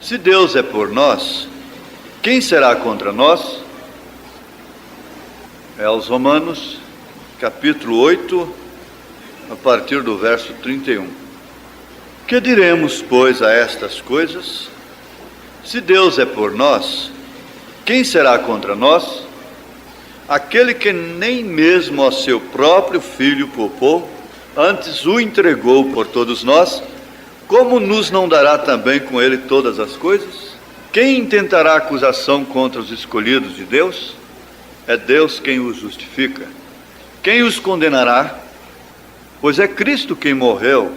Se Deus é por nós, quem será contra nós? É aos Romanos, capítulo 8, a partir do verso 31. Que diremos, pois, a estas coisas? Se Deus é por nós, quem será contra nós? Aquele que nem mesmo a seu próprio Filho poupou, antes o entregou por todos nós, como nos não dará também com ele todas as coisas? Quem intentará acusação contra os escolhidos de Deus? É Deus quem os justifica. Quem os condenará? Pois é Cristo quem morreu,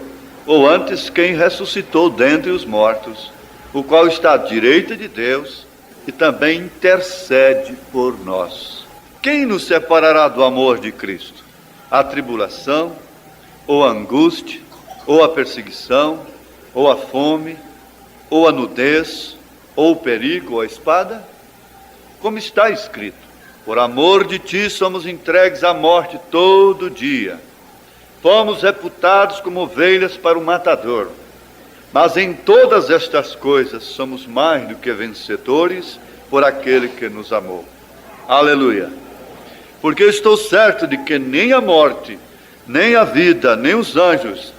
ou antes quem ressuscitou dentre os mortos, o qual está à direita de Deus e também intercede por nós. Quem nos separará do amor de Cristo? A tribulação, ou a angústia, ou a perseguição, ou a fome, ou a nudez, ou o perigo, ou a espada? Como está escrito: por amor de ti somos entregues à morte todo dia. Fomos reputados como ovelhas para o matador. Mas em todas estas coisas somos mais do que vencedores por aquele que nos amou. Aleluia! Porque eu estou certo de que nem a morte, nem a vida, nem os anjos,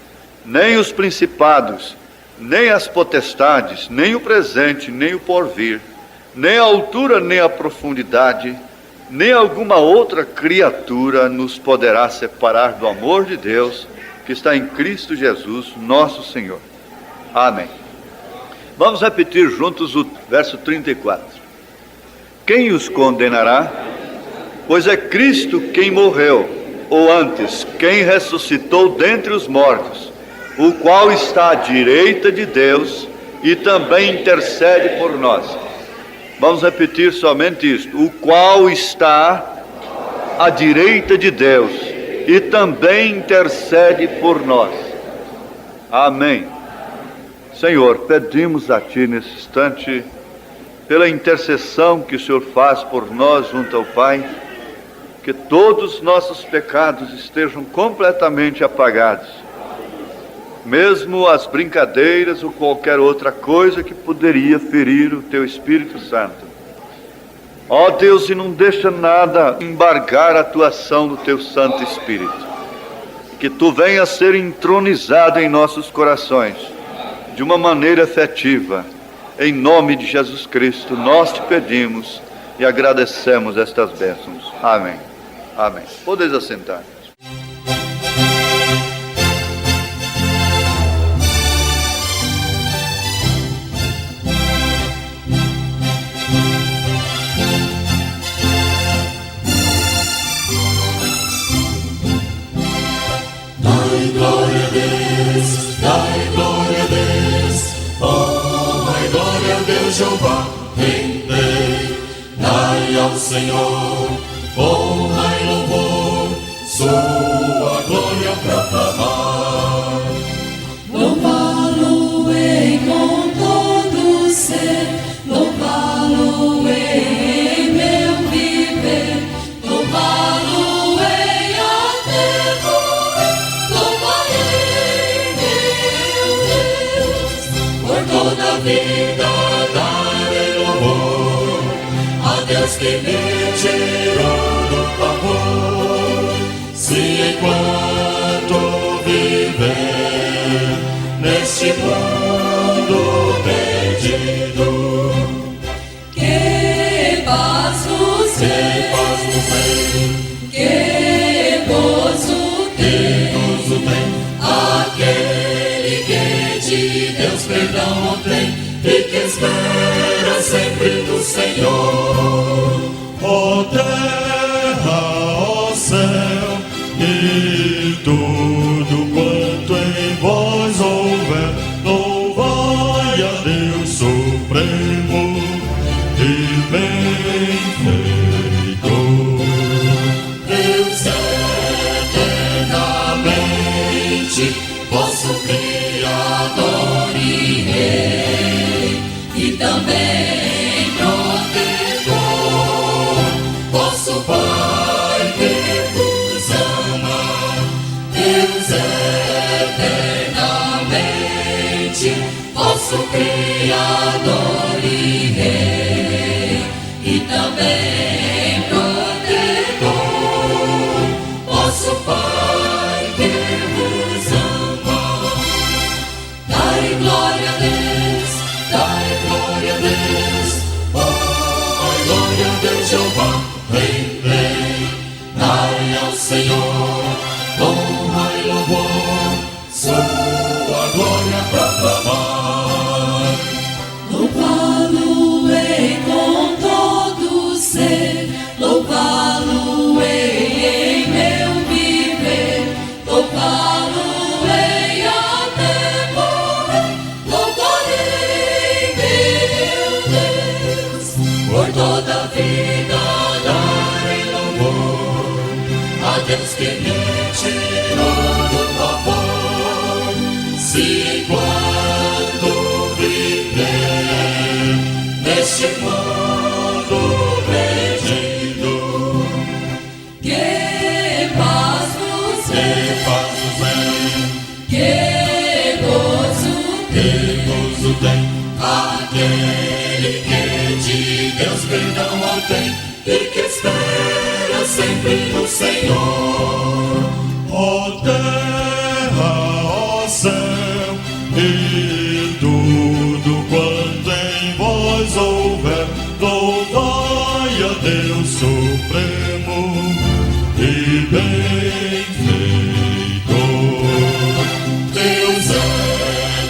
nem os principados, nem as potestades, nem o presente, nem o porvir, nem a altura, nem a profundidade, nem alguma outra criatura nos poderá separar do amor de Deus que está em Cristo Jesus, nosso Senhor. Amém. Vamos repetir juntos o verso 34. Quem os condenará? Pois é Cristo quem morreu, ou antes, quem ressuscitou dentre os mortos, o qual está à direita de Deus e também intercede por nós. Vamos repetir somente isto: o qual está à direita de Deus e também intercede por nós. Amém. Senhor, pedimos a Ti nesse instante, pela intercessão que o Senhor faz por nós junto ao Pai, que todos os nossos pecados estejam completamente apagados, mesmo as brincadeiras ou qualquer outra coisa que poderia ferir o Teu Espírito Santo. Ó Deus, e não deixa nada embargar a atuação do Teu Santo Espírito, que Tu venhas ser entronizado em nossos corações, de uma maneira efetiva. Em nome de Jesus Cristo, nós Te pedimos e agradecemos estas bênçãos. Amém. Amém. Podeis assentar. Dai glória a Deus, dai glória a Deus, oh, dai glória a Deus, Jeová, rendei, dai ao Senhor, honra e louvor, sua glória proclamar. Louvá-lo-ei com todo ser, louvá-lo-ei em meu viver, louvá-lo-ei até morrer, louvarei meu Deus, por toda a vida darei louvor a Deus que me tirou do pavor. Se enquanto viver neste mundo perdido, que paz nos dê, que gozo tem aquele que de Deus perdão tem e que espera sempre do Senhor. Ó terra, ó céu e tudo quanto em vós houver, louvai a Deus supremo e bem feito. Deus eternamente vosso Criador e Rei, e também protetor, vosso Pai que vos ama. Deus eternamente semente, vosso Criador e Rei, e também protetor, vosso Pai que vos ama. Dai glória a Deus, dai glória a Deus, oh, glória a Deus, Jeová, Rei, Rei. Dai ao Senhor honra e louvor, sua glória proclamar. Louvá-lo-ei com todo ser, louvá-lo-ei em meu viver, louvá-lo-ei até morrer, louvarei meu Deus, por toda a vida darei louvor a Deus que me tirou do vapor. Se enquanto viver neste mundo perdido, que paz nos vem, que gozo tem aquele que de Deus perdão obtém e que espera sempre no Senhor. Ó terra, ó céu, e tudo quanto em vós houver, louvai a Deus supremo e benfeitor. Deus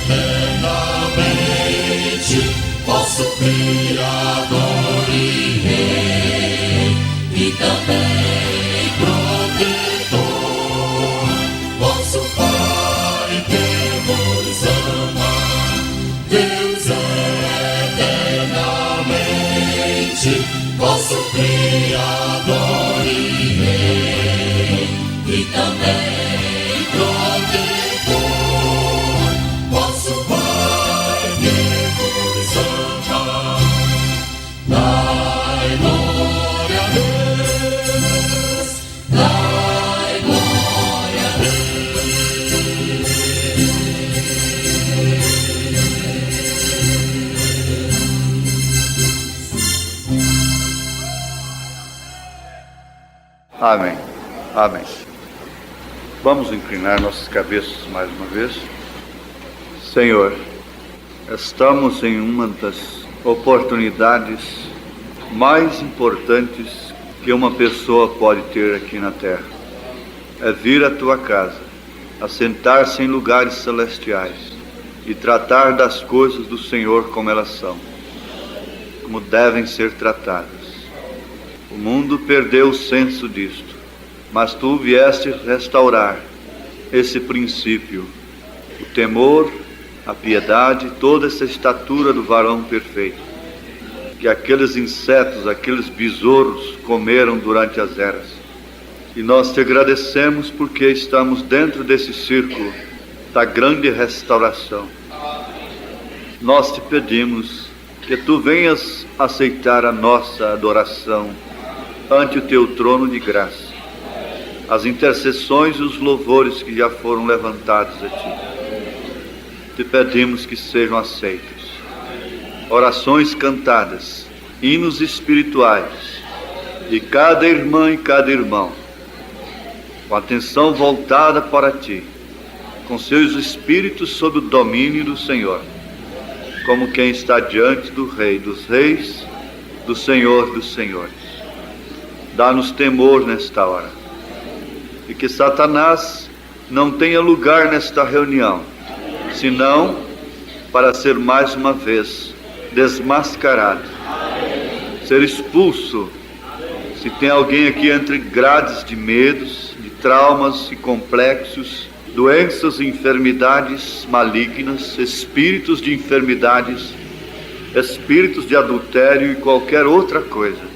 eternamente, vosso Criador e Rei, e também protetor, vosso Pai que vos ama. Deus eternamente, vosso Criador e Rei, e também protetor, vosso Pai que vos ama. Dai glória a Deus, dai glória a Deus. Amém. Amém. Vamos inclinar nossas cabeças mais uma vez. Senhor, estamos em uma das oportunidades mais importantes que uma pessoa pode ter aqui na terra. É vir à tua casa, assentar-se em lugares celestiais e tratar das coisas do Senhor como elas são, como devem ser tratadas. O mundo perdeu o senso disto, mas tu vieste restaurar esse princípio, o temor, a piedade, toda essa estatura do varão perfeito, que aqueles insetos, aqueles besouros comeram durante as eras. E nós te agradecemos porque estamos dentro desse círculo da grande restauração. Nós te pedimos que tu venhas aceitar a nossa adoração ante o teu trono de graça, as intercessões e os louvores que já foram levantados a ti. Te pedimos que sejam aceitos. Orações cantadas, hinos espirituais, e cada irmã e cada irmão, com atenção voltada para ti, com seus espíritos sob o domínio do Senhor, como quem está diante do Rei dos Reis, do Senhor dos Senhores. Dá-nos temor nesta hora, e que Satanás não tenha lugar nesta reunião, senão para ser mais uma vez desmascarado, ser expulso. Se tem alguém aqui entre grades de medos, de traumas e complexos, doenças e enfermidades malignas, espíritos de enfermidades, espíritos de adultério e qualquer outra coisa,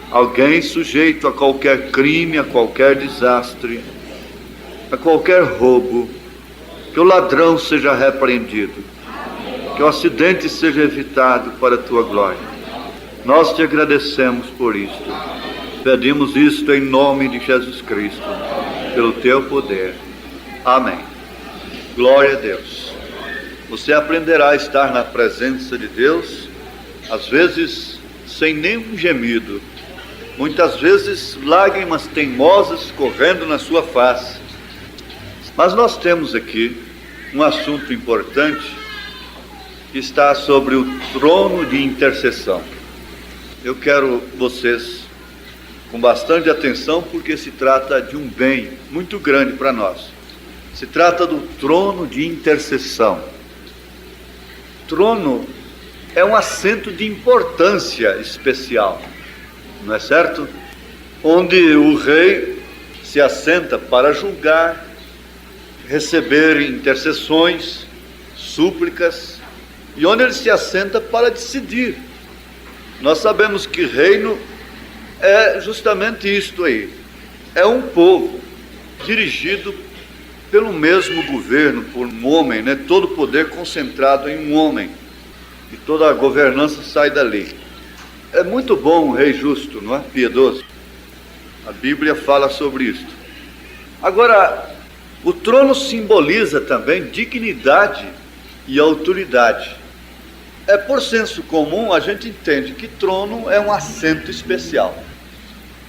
alguém sujeito a qualquer crime, a qualquer desastre, a qualquer roubo, que o ladrão seja repreendido, que o acidente seja evitado para a tua glória. Nós te agradecemos por isto. Pedimos isto em nome de Jesus Cristo, pelo teu poder. Amém. Glória a Deus. você aprenderá a estar na presença de Deus, às vezes sem nenhum gemido, muitas vezes lágrimas teimosas correndo na sua face. Mas nós temos aqui um assunto importante que está sobre o trono de intercessão. Eu quero vocês com bastante atenção, porque se trata de um bem muito grande para nós. Se trata do trono de intercessão. Trono é um assento de importância especial, não é certo? Onde o rei se assenta para julgar, receber intercessões, súplicas, e onde ele se assenta para decidir. Nós sabemos que reino é justamente isto aí. É um povo dirigido pelo mesmo governo, por um homem, né? Todo o poder concentrado em um homem. E toda a governança sai dali. É muito bom um rei justo, não é? Piedoso. A Bíblia fala sobre isso. Agora, o trono simboliza também dignidade e autoridade. Por senso comum, a gente entende que trono é um assento especial.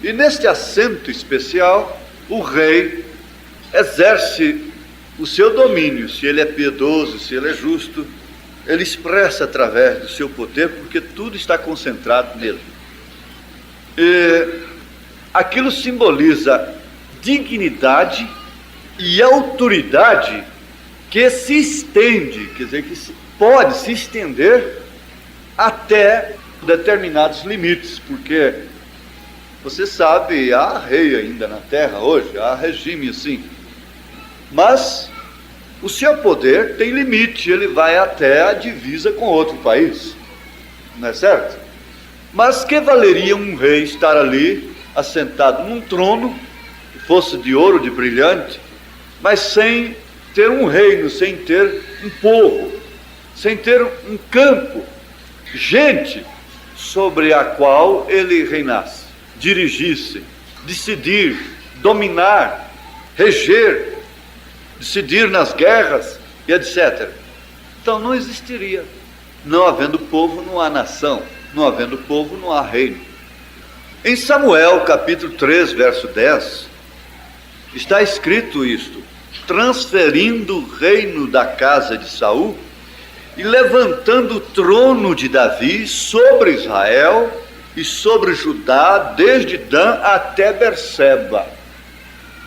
E neste assento especial, o rei exerce o seu domínio. Se ele é piedoso, se ele é justo, ele expressa através do seu poder, porque tudo está concentrado nele. E aquilo simboliza dignidade e autoridade que se estende, quer dizer, que pode se estender até determinados limites, porque você sabe, há rei ainda na terra hoje, há regime assim, mas o seu poder tem limite, ele vai até a divisa com outro país, não é certo? Mas que valeria um rei estar ali, assentado num trono, que fosse de ouro, de brilhante, mas sem ter um reino, sem ter um povo, sem ter um campo, gente sobre a qual ele reinasse, dirigisse, decidir, dominar, reger, decidir nas guerras e etc. Então não existiria. Não havendo povo, não há nação. Não havendo povo, não há reino. Em Samuel, capítulo 3, verso 10, está escrito isto: transferindo o reino da casa de Saul e levantando o trono de Davi sobre Israel e sobre Judá, desde Dan até Berseba.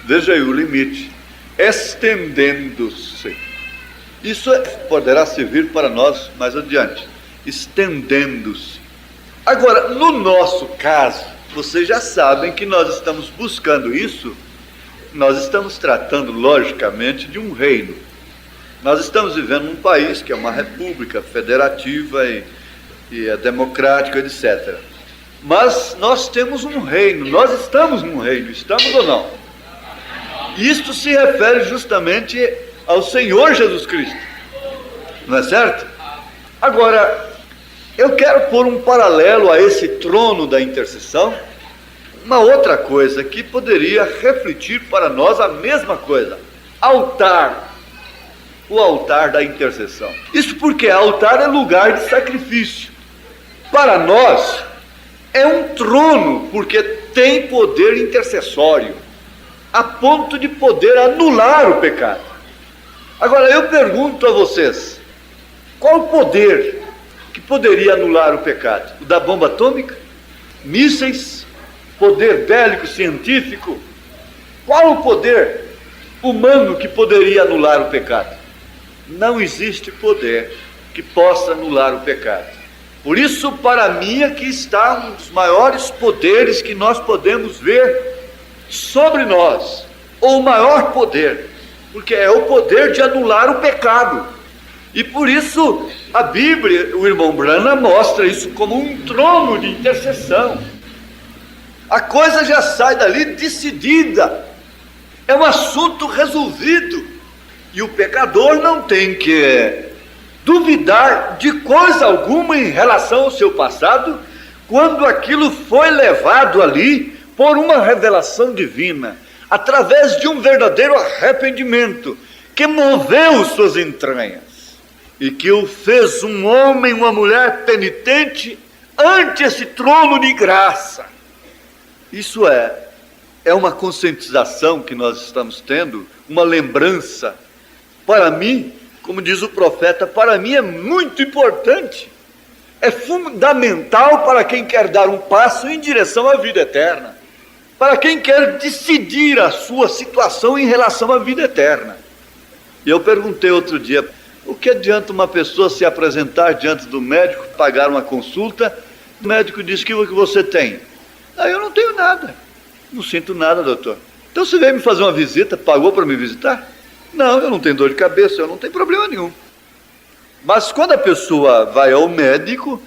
Veja aí o limite. Estendendo-se. Isso poderá servir para nós mais adiante. Estendendo-se. Agora, no nosso caso, vocês já sabem que nós estamos buscando isso. Nós estamos tratando, logicamente, de um reino. Nós estamos vivendo num país que é uma república federativa e é democrática, etc. Mas nós temos um reino, nós estamos num reino, estamos ou não? Isto se refere justamente ao Senhor Jesus Cristo, não é certo? Agora, eu quero pôr um paralelo a esse trono da intercessão, uma outra coisa que poderia refletir para nós a mesma coisa: altar. O altar da intercessão. Isso porque altar é lugar de sacrifício. Para nós, é um trono, porque tem poder intercessório, a ponto de poder anular o pecado. Agora, eu pergunto a vocês, qual o poder que poderia anular o pecado? O da bomba atômica? Mísseis? Poder bélico científico? Qual o poder humano que poderia anular o pecado? Não existe poder que possa anular o pecado. Por isso, para mim, aqui está um dos maiores poderes que nós podemos ver sobre nós, ou o maior poder, porque é o poder de anular o pecado. E por isso, a Bíblia, o irmão Branham mostra isso como um trono de intercessão. A coisa já sai dali decidida, é um assunto resolvido. E o pecador não tem que duvidar de coisa alguma em relação ao seu passado, quando aquilo foi levado ali por uma revelação divina, através de um verdadeiro arrependimento, que moveu suas entranhas. e que o fez um homem, uma mulher penitente ante esse trono de graça. Isso é uma conscientização que nós estamos tendo, uma lembrança. Para mim, como diz o profeta, para mim é muito importante. É fundamental para quem quer dar um passo em direção à vida eterna. Para quem quer decidir a sua situação em relação à vida eterna. E eu perguntei outro dia, o que adianta uma pessoa se apresentar diante do médico, pagar uma consulta, o médico diz que você tem? Eu não tenho nada. Não sinto nada, doutor. Então você veio me fazer uma visita, pagou para me visitar? Não, eu não tenho dor de cabeça, eu não tenho problema nenhum. Mas quando a pessoa vai ao médico,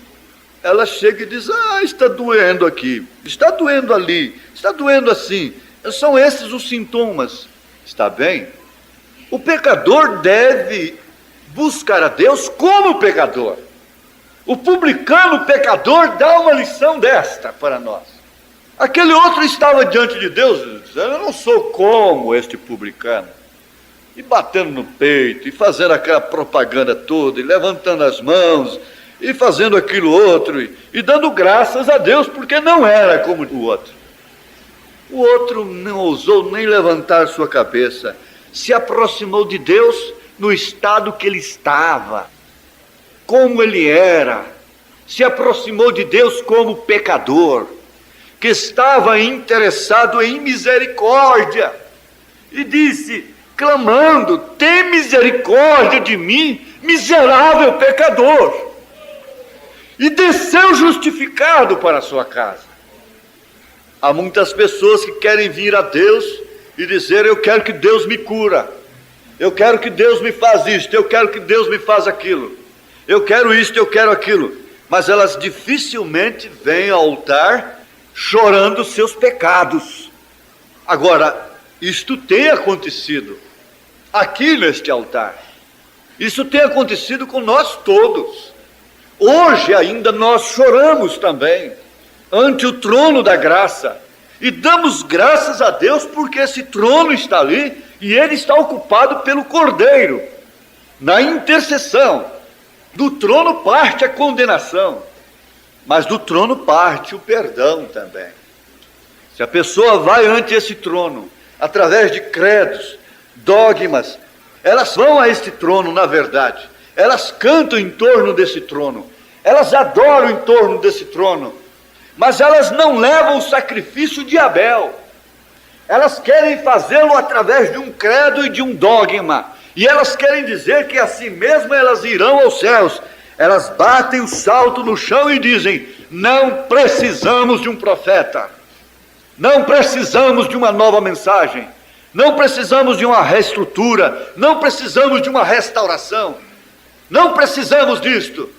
ela chega e diz, está doendo aqui, está doendo ali, está doendo assim. São esses os sintomas. Está bem? O pecador deve buscar a Deus como pecador. O publicano pecador dá uma lição desta para nós. Aquele outro estava diante de Deus, dizendo, eu não sou como este publicano. E batendo no peito, e fazendo aquela propaganda toda, e levantando as mãos, e fazendo aquilo outro, e dando graças a Deus, porque não era como o outro. O outro não ousou nem levantar sua cabeça, se aproximou de Deus no estado que ele estava, como ele era, se aproximou de Deus como pecador, que estava interessado em misericórdia, e disse, clamando, tem misericórdia de mim, miserável pecador. E desceu justificado para a sua casa. Há muitas pessoas que querem vir a Deus e dizer, eu quero que Deus me cura, eu quero que Deus me faz isto, eu quero que Deus me faz aquilo, eu quero isto, eu quero aquilo, mas elas dificilmente vêm ao altar chorando seus pecados. Agora, isto tem acontecido aqui neste altar. Isso tem acontecido com nós todos. Hoje ainda nós choramos também ante o trono da graça e damos graças a Deus porque esse trono está ali e ele está ocupado pelo Cordeiro. Na intercessão do trono parte a condenação, mas do trono parte o perdão também. Se a pessoa vai ante esse trono através de credos, dogmas, elas vão a este trono, na verdade, elas cantam em torno desse trono, elas adoram em torno desse trono, mas elas não levam o sacrifício de Abel. Elas querem fazê-lo através de um credo e de um dogma, e elas querem dizer que assim mesmo elas irão aos céus. Elas batem o salto no chão e dizem, não precisamos de um profeta, não precisamos de uma nova mensagem, não precisamos de uma reestrutura, não precisamos de uma restauração, não precisamos disto.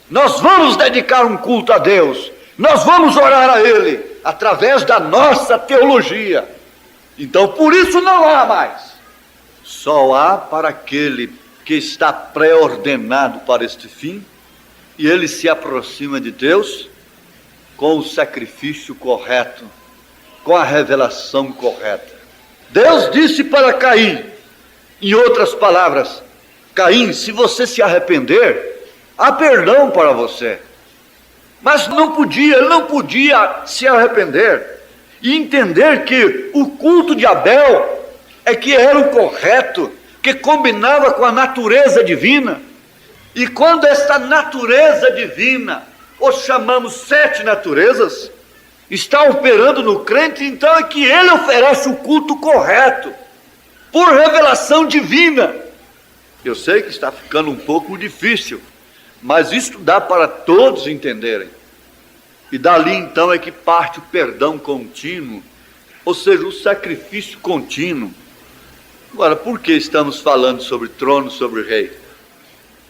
Nós vamos dedicar um culto a Deus, nós vamos orar a Ele, através da nossa teologia. Então por isso não há mais. Só há para aquele que está pré-ordenado para este fim, e ele se aproxima de Deus com o sacrifício correto, com a revelação correta. Deus disse para Caim, em outras palavras, Caim, se você se arrepender, há perdão para você. Mas ele não podia se arrepender e entender que o culto de Abel é que era o correto, que combinava com a natureza divina. E quando esta natureza divina, ou chamamos 7 naturezas, está operando no crente, então é que ele oferece o culto correto, por revelação divina. Eu sei que está ficando um pouco difícil, mas isto dá para todos entenderem. E dali então é que parte o perdão contínuo, ou seja, o sacrifício contínuo. Agora, por que estamos falando sobre trono, sobre rei?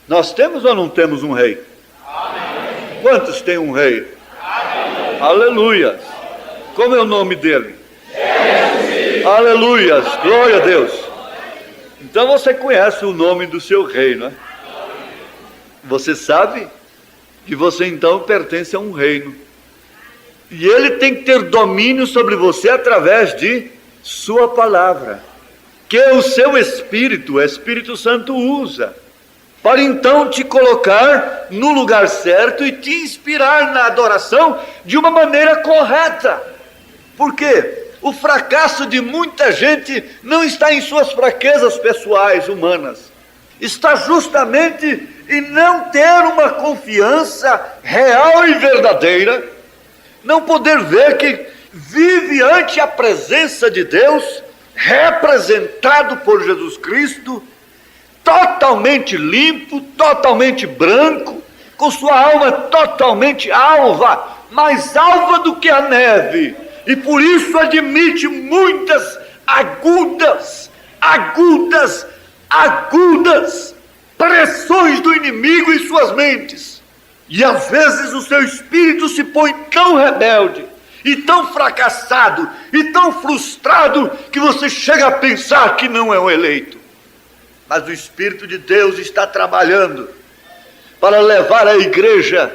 Nós temos ou não temos um rei? Amém. Quantos têm um rei? Amém. Aleluia. Como é o nome dele? Jesus. Aleluia. Glória a Deus. Então você conhece o nome do seu rei, não é? Você sabe que você então pertence a um reino. E ele tem que ter domínio sobre você através de sua palavra, que o seu Espírito, o Espírito Santo usa. para então te colocar no lugar certo e te inspirar na adoração de uma maneira correta. Por quê? O fracasso de muita gente não está em suas fraquezas pessoais, humanas. Está justamente em não ter uma confiança real e verdadeira, não poder ver que vive ante a presença de Deus, representado por Jesus Cristo, totalmente limpo, totalmente branco, com sua alma totalmente alva, mais alva do que a neve, e por isso admite muitas agudas pressões do inimigo em suas mentes. E às vezes o seu espírito se põe tão rebelde, e tão fracassado, e tão frustrado, que você chega a pensar que não é um eleito. Mas o Espírito de Deus está trabalhando para levar a igreja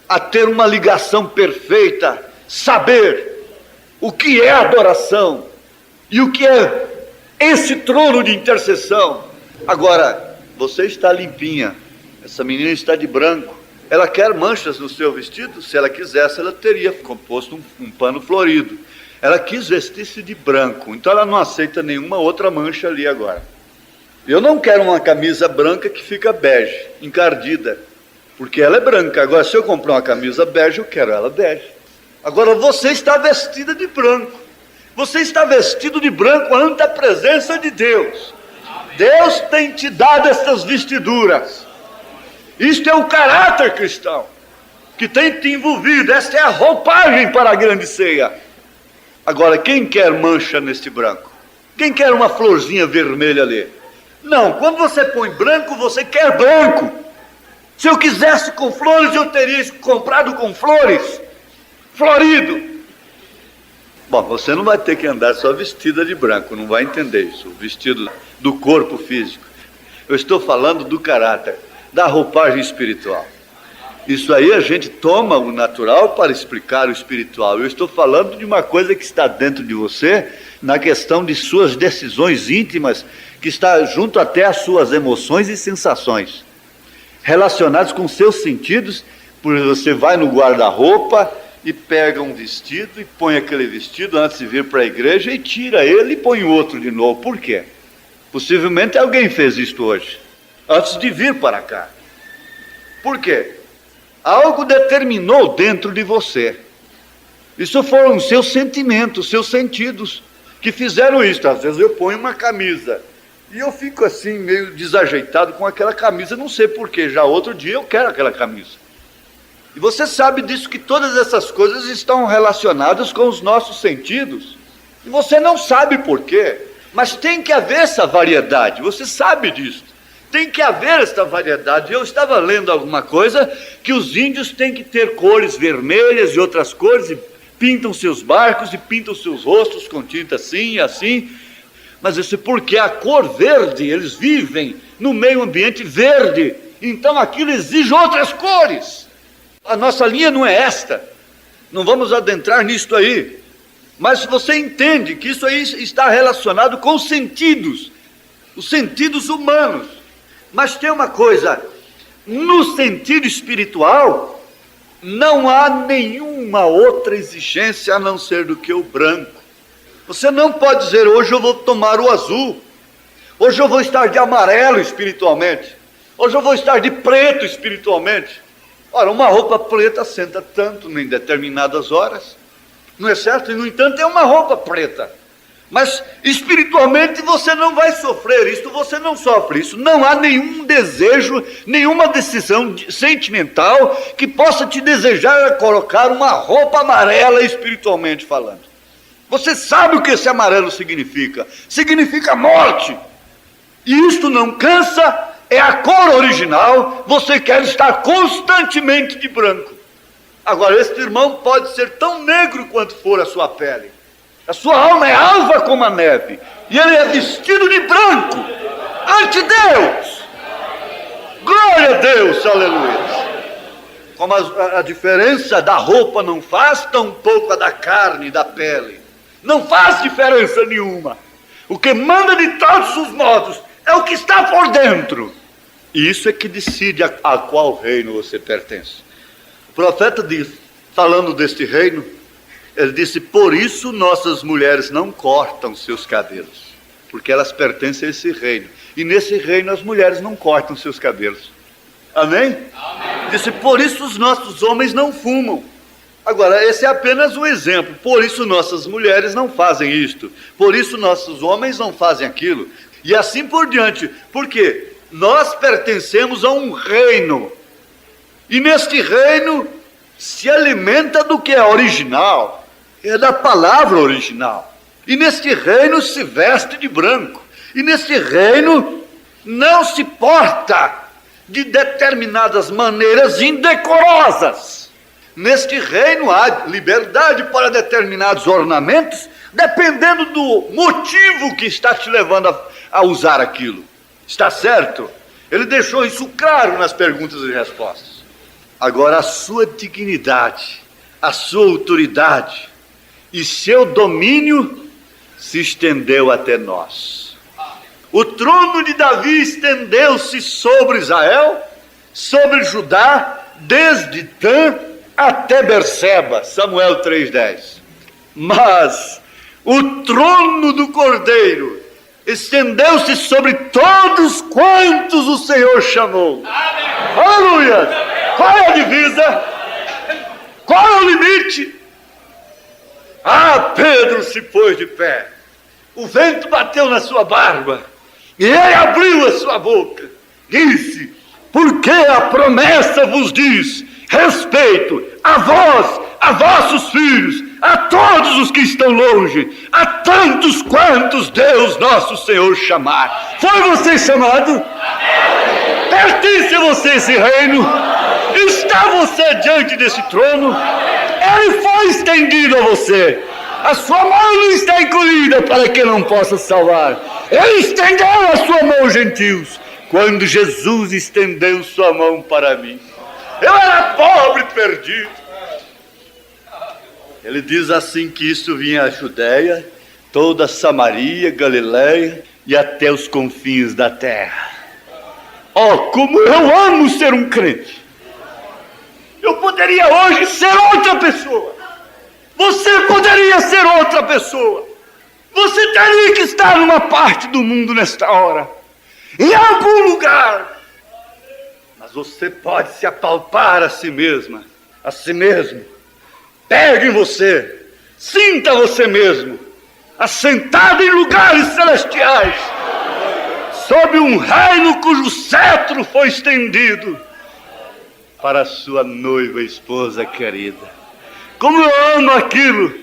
a ter uma ligação perfeita, saber o que é adoração e o que é esse trono de intercessão. Agora, você está limpinha, essa menina está de branco, ela quer manchas no seu vestido? Se ela quisesse, ela teria composto um pano florido. Ela quis vestir-se de branco, então ela não aceita nenhuma outra mancha ali agora. Eu não quero uma camisa branca que fica bege, encardida, porque ela é branca. Agora, se eu comprar uma camisa bege, eu quero ela bege. Agora, você está vestida de branco. Você está vestido de branco ante a presença de Deus. Deus tem te dado essas vestiduras. Isto é o caráter cristão que tem te envolvido. Esta é a roupagem para a grande ceia. Agora, quem quer mancha neste branco? Quem quer uma florzinha vermelha ali? Não, quando você põe branco, você quer branco. Se eu quisesse com flores, eu teria comprado com flores, florido. Bom, você não vai ter que andar só vestida de branco, não vai entender isso, o vestido do corpo físico. Eu estou falando do caráter, da roupagem espiritual. Isso aí a gente toma o natural para explicar o espiritual. Eu estou falando de uma coisa que está dentro de você, na questão de suas decisões íntimas, que está junto até às suas emoções e sensações, relacionadas com seus sentidos. Porque você vai no guarda-roupa e pega um vestido e põe aquele vestido antes de vir para a igreja e tira ele e põe outro de novo. Por quê? Possivelmente alguém fez isto hoje, antes de vir para cá. Por quê? Algo determinou dentro de você. Isso foram os seus sentimentos, os seus sentidos que fizeram isso. Às vezes eu ponho uma camisa e eu fico assim meio desajeitado com aquela camisa, não sei porquê, já outro dia eu quero aquela camisa. E você sabe disso, que todas essas coisas estão relacionadas com os nossos sentidos, e você não sabe porquê, mas tem que haver essa variedade, você sabe disso, tem que haver essa variedade. Eu estava lendo alguma coisa, que os índios têm que ter cores vermelhas e outras cores, e pintam seus barcos e pintam seus rostos com tinta assim e assim. Mas isso é porque a cor verde, eles vivem no meio ambiente verde, então aquilo exige outras cores. A nossa linha não é esta, não vamos adentrar nisto aí, mas você entende que isso aí está relacionado com os sentidos humanos. Mas tem uma coisa, no sentido espiritual, não há nenhuma outra exigência a não ser do que o branco. Você não pode dizer, hoje eu vou tomar o azul, hoje eu vou estar de amarelo espiritualmente, hoje eu vou estar de preto espiritualmente. Ora, uma roupa preta senta tanto em determinadas horas, não é certo? E no entanto é uma roupa preta, mas espiritualmente você não vai sofrer isso, você não sofre isso. Não há nenhum desejo, nenhuma decisão sentimental que possa te desejar colocar uma roupa amarela espiritualmente falando. Você sabe o que esse amarelo significa? Significa morte. E isto não cansa, é a cor original, você quer estar constantemente de branco. Agora, este irmão pode ser tão negro quanto for a sua pele. A sua alma é alva como a neve, e ele é vestido de branco, ante Deus. Glória a Deus, aleluia. Como a diferença da roupa não faz, tampouco a da carne e da pele. Não faz diferença nenhuma. O que manda de todos os modos é o que está por dentro. E isso é que decide a qual reino você pertence. O profeta diz, falando deste reino, ele disse: por isso nossas mulheres não cortam seus cabelos, porque elas pertencem a esse reino. E nesse reino as mulheres não cortam seus cabelos. Amém? Amém. Disse: por isso os nossos homens não fumam. Agora, esse é apenas um exemplo. Por isso nossas mulheres não fazem isto. Por isso nossos homens não fazem aquilo. E assim por diante. Porque nós pertencemos a um reino. E neste reino se alimenta do que é original. É da palavra original. E neste reino se veste de branco. E neste reino não se porta de determinadas maneiras indecorosas. Neste reino há liberdade para determinados ornamentos, dependendo do motivo que está te levando a usar aquilo. Está certo? Ele deixou isso claro nas perguntas e respostas. Agora, a sua dignidade, a sua autoridade e seu domínio se estendeu até nós. O trono de Davi estendeu-se sobre Israel, sobre Judá, desde Dan até Berseba, Samuel 3,10. Mas o trono do Cordeiro estendeu-se sobre todos quantos o Senhor chamou. Aleluia! Qual é a divisa? Qual é o limite? Ah, Pedro se pôs de pé. O vento bateu na sua barba e ele abriu a sua boca. Disse: porque a promessa vos diz respeito a vós, a vossos filhos, a todos os que estão longe, a tantos quantos Deus nosso Senhor chamar. Foi você chamado? Pertence a você esse reino? Está você diante desse trono? Ele foi estendido a você. A sua mão não está encolhida para que não possa salvar. Ele estendeu a sua mão aos gentios, quando Jesus estendeu sua mão para mim. Eu era pobre e perdido. Ele diz assim que isso vinha a Judéia, toda a Samaria, Galiléia e até os confins da terra. Oh, como eu amo ser um crente! Eu poderia hoje ser outra pessoa. Você poderia ser outra pessoa. Você teria que estar numa parte do mundo nesta hora, em algum lugar. Mas você pode se apalpar a si mesma, a si mesmo. Pegue em você, sinta você mesmo, assentado em lugares celestiais, sob um reino cujo cetro foi estendido para a sua noiva esposa querida. Como eu amo aquilo,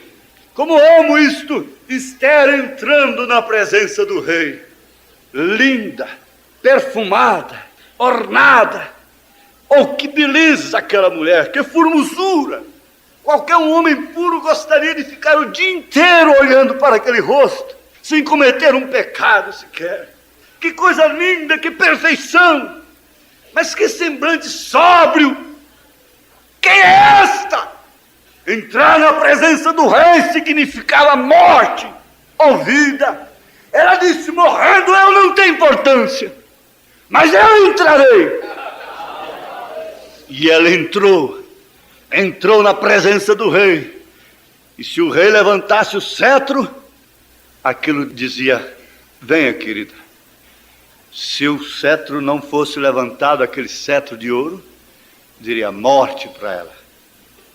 como amo isto, estar entrando na presença do rei, linda, perfumada, ornada. Oh, que beleza aquela mulher, que formosura! Qualquer um homem puro gostaria de ficar o dia inteiro olhando para aquele rosto, sem cometer um pecado sequer. Que coisa linda, que perfeição! Mas que semblante sóbrio! Quem é esta? Entrar na presença do rei significava morte ou vida. Ela disse: morrendo eu não tenho importância, mas eu entrarei. E ela entrou na presença do rei. E se o rei levantasse o cetro, aquilo dizia: venha, querida. Se o cetro não fosse levantado, aquele cetro de ouro, diria morte para ela.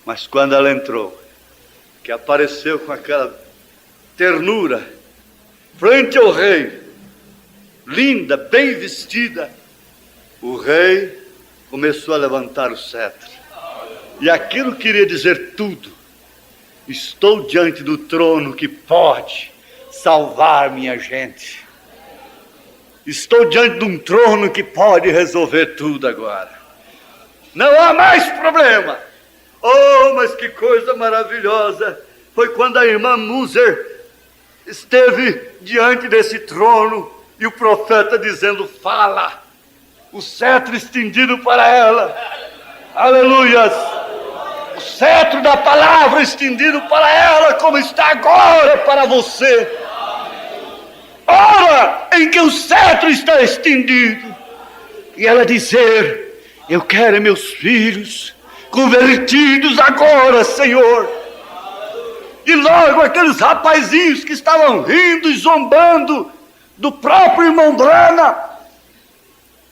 Mas quando ela entrou, que apareceu com aquela ternura, frente ao rei, linda, bem vestida, o rei começou a levantar o cetro. E aquilo queria dizer tudo. Estou diante do trono que pode salvar minha gente. Estou diante de um trono que pode resolver tudo agora. Não há mais problema. Oh, mas que coisa maravilhosa foi quando a irmã Moser esteve diante desse trono e o profeta dizendo: fala, o cetro estendido para ela. Aleluias! O cetro da palavra estendido para ela, como está agora para você. Hora em que o cetro está estendido, e ela dizer: eu quero meus filhos convertidos agora, Senhor. E logo aqueles rapazinhos que estavam rindo e zombando do próprio irmão Brana